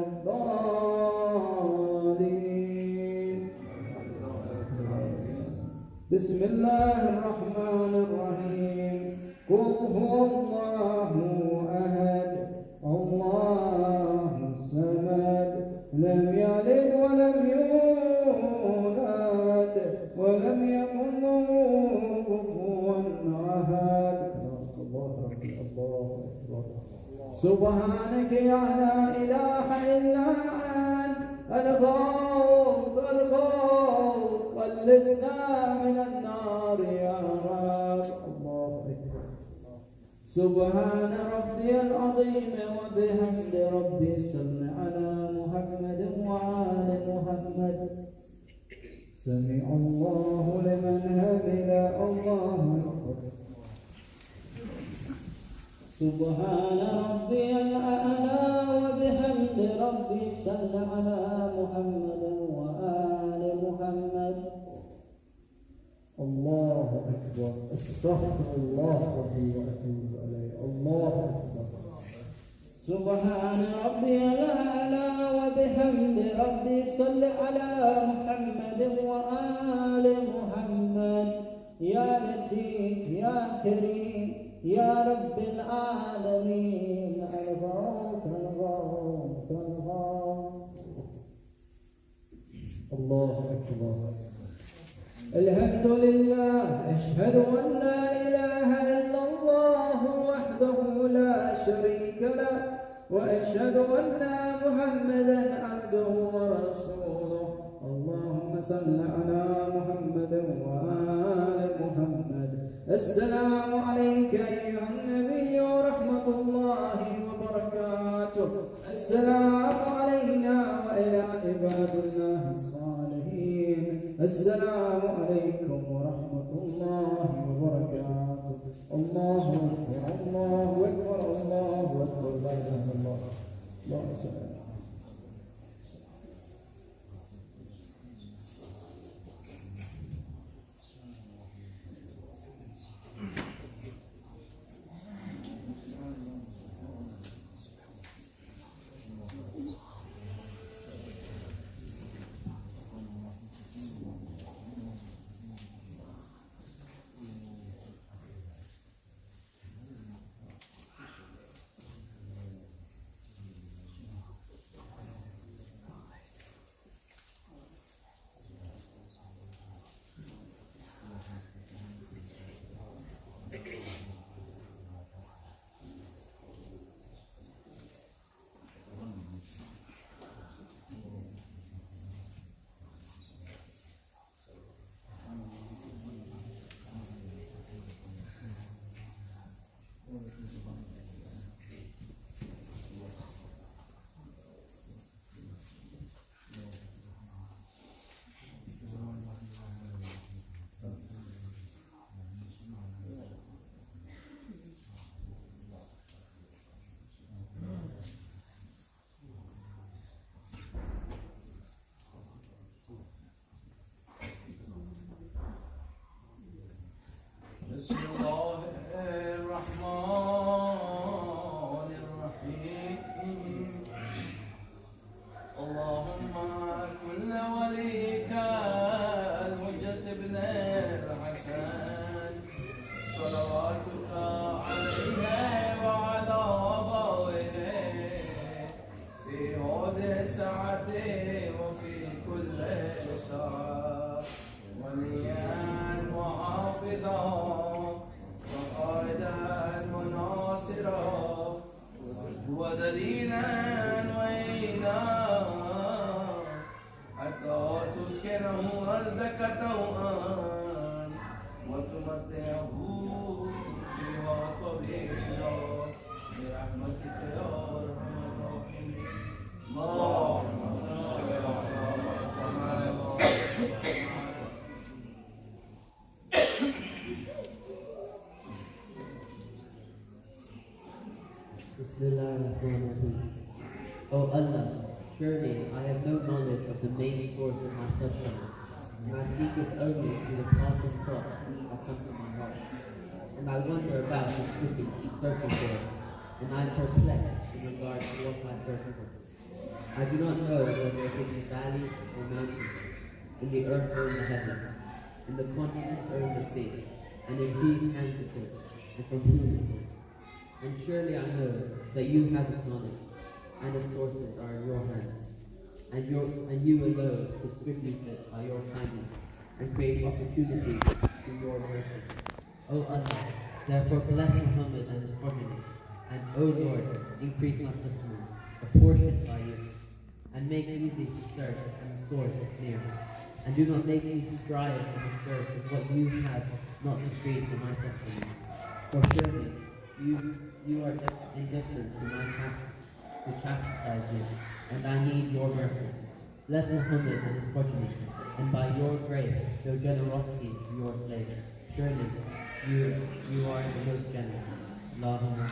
الضالين بسم الله الرحمن الرحيم قل هو الله أحد الله الصمد لم يلد ولم يولد ولم يكن له كفوا أحد سبحانك يا لا إله إلا أنت الغوث الغوث خلصنا من النار يا رب الله أكبر سبحان ربي العظيم وبحمد ربي صل على محمد وآل محمد سمع الله لمن حمده الله أكبر سبحان ربي الأعلى وبحمد ربي صل على محمد وآل محمد الله أكبر استغفر الله ربي وأتوب إليه الله أكبر سبحان ربي الأعلى وبحمد ربي صل على محمد وآل محمد يا لطيف يا كريم يا رب العالمين الغوث الغوث الغوث. الله أكبر. الحمد لله أشهد أن لا إله إلا الله وحده لا شريك له وأشهد أن محمدا عبده ورسوله. اللهم صل على محمد وآل محمد. السلام عليك أيها النبي ورحمة الله وبركاته. السلام علينا وإلى عباد الله الصالحين. السلام عليكم ورحمة الله وبركاته. الله أكبر الله أكبر الله أكبر لا إله إلا الله. اللهم صل على بسم الله الرحمن الرحيم. اللهم كل وليك الحجة بن الحسن صلواتك عليه وعلى أبويه في هذه الساعة وفي كل ساعة وليا وحافظا وقائدا وناصرا ودليلا وعينا حتى تسكنه أرزك توأم وتمتعه فيها طويلا برحمتك يا أرحم الراحمين. اللهم صل على محمد. Bismillahirrahmanirrahim. O Allah, surely I have no knowledge of the main source of my sustenance, and I seek it only through the passing thoughts that come to my heart. And I wander about in searching for it, and I am perplexed in regard to what I search for. I do not know whether it is valleys or mountains, in the earth or in the heavens, in the continent or in the sea, and in whose hands it is, and from whom it is. And surely I know that you have its knowledge, and its sources are in your hands, and you alone distribute it by your kindness, and create opportunities through your mercy. O Allah, therefore bless Muhammad and his progeny, and O Lord, increase my sustenance, apportioned by you, and make it easy to search and the source is near. And do not make me strive in the search of what you have not decreed for my sustenance. For surely you are indifferent to my task to chastise you, and I need your mercy. Bless Muhammad and his progeny, and by your grace show generosity to your slaves. Surely you are the most generous. Allahumma.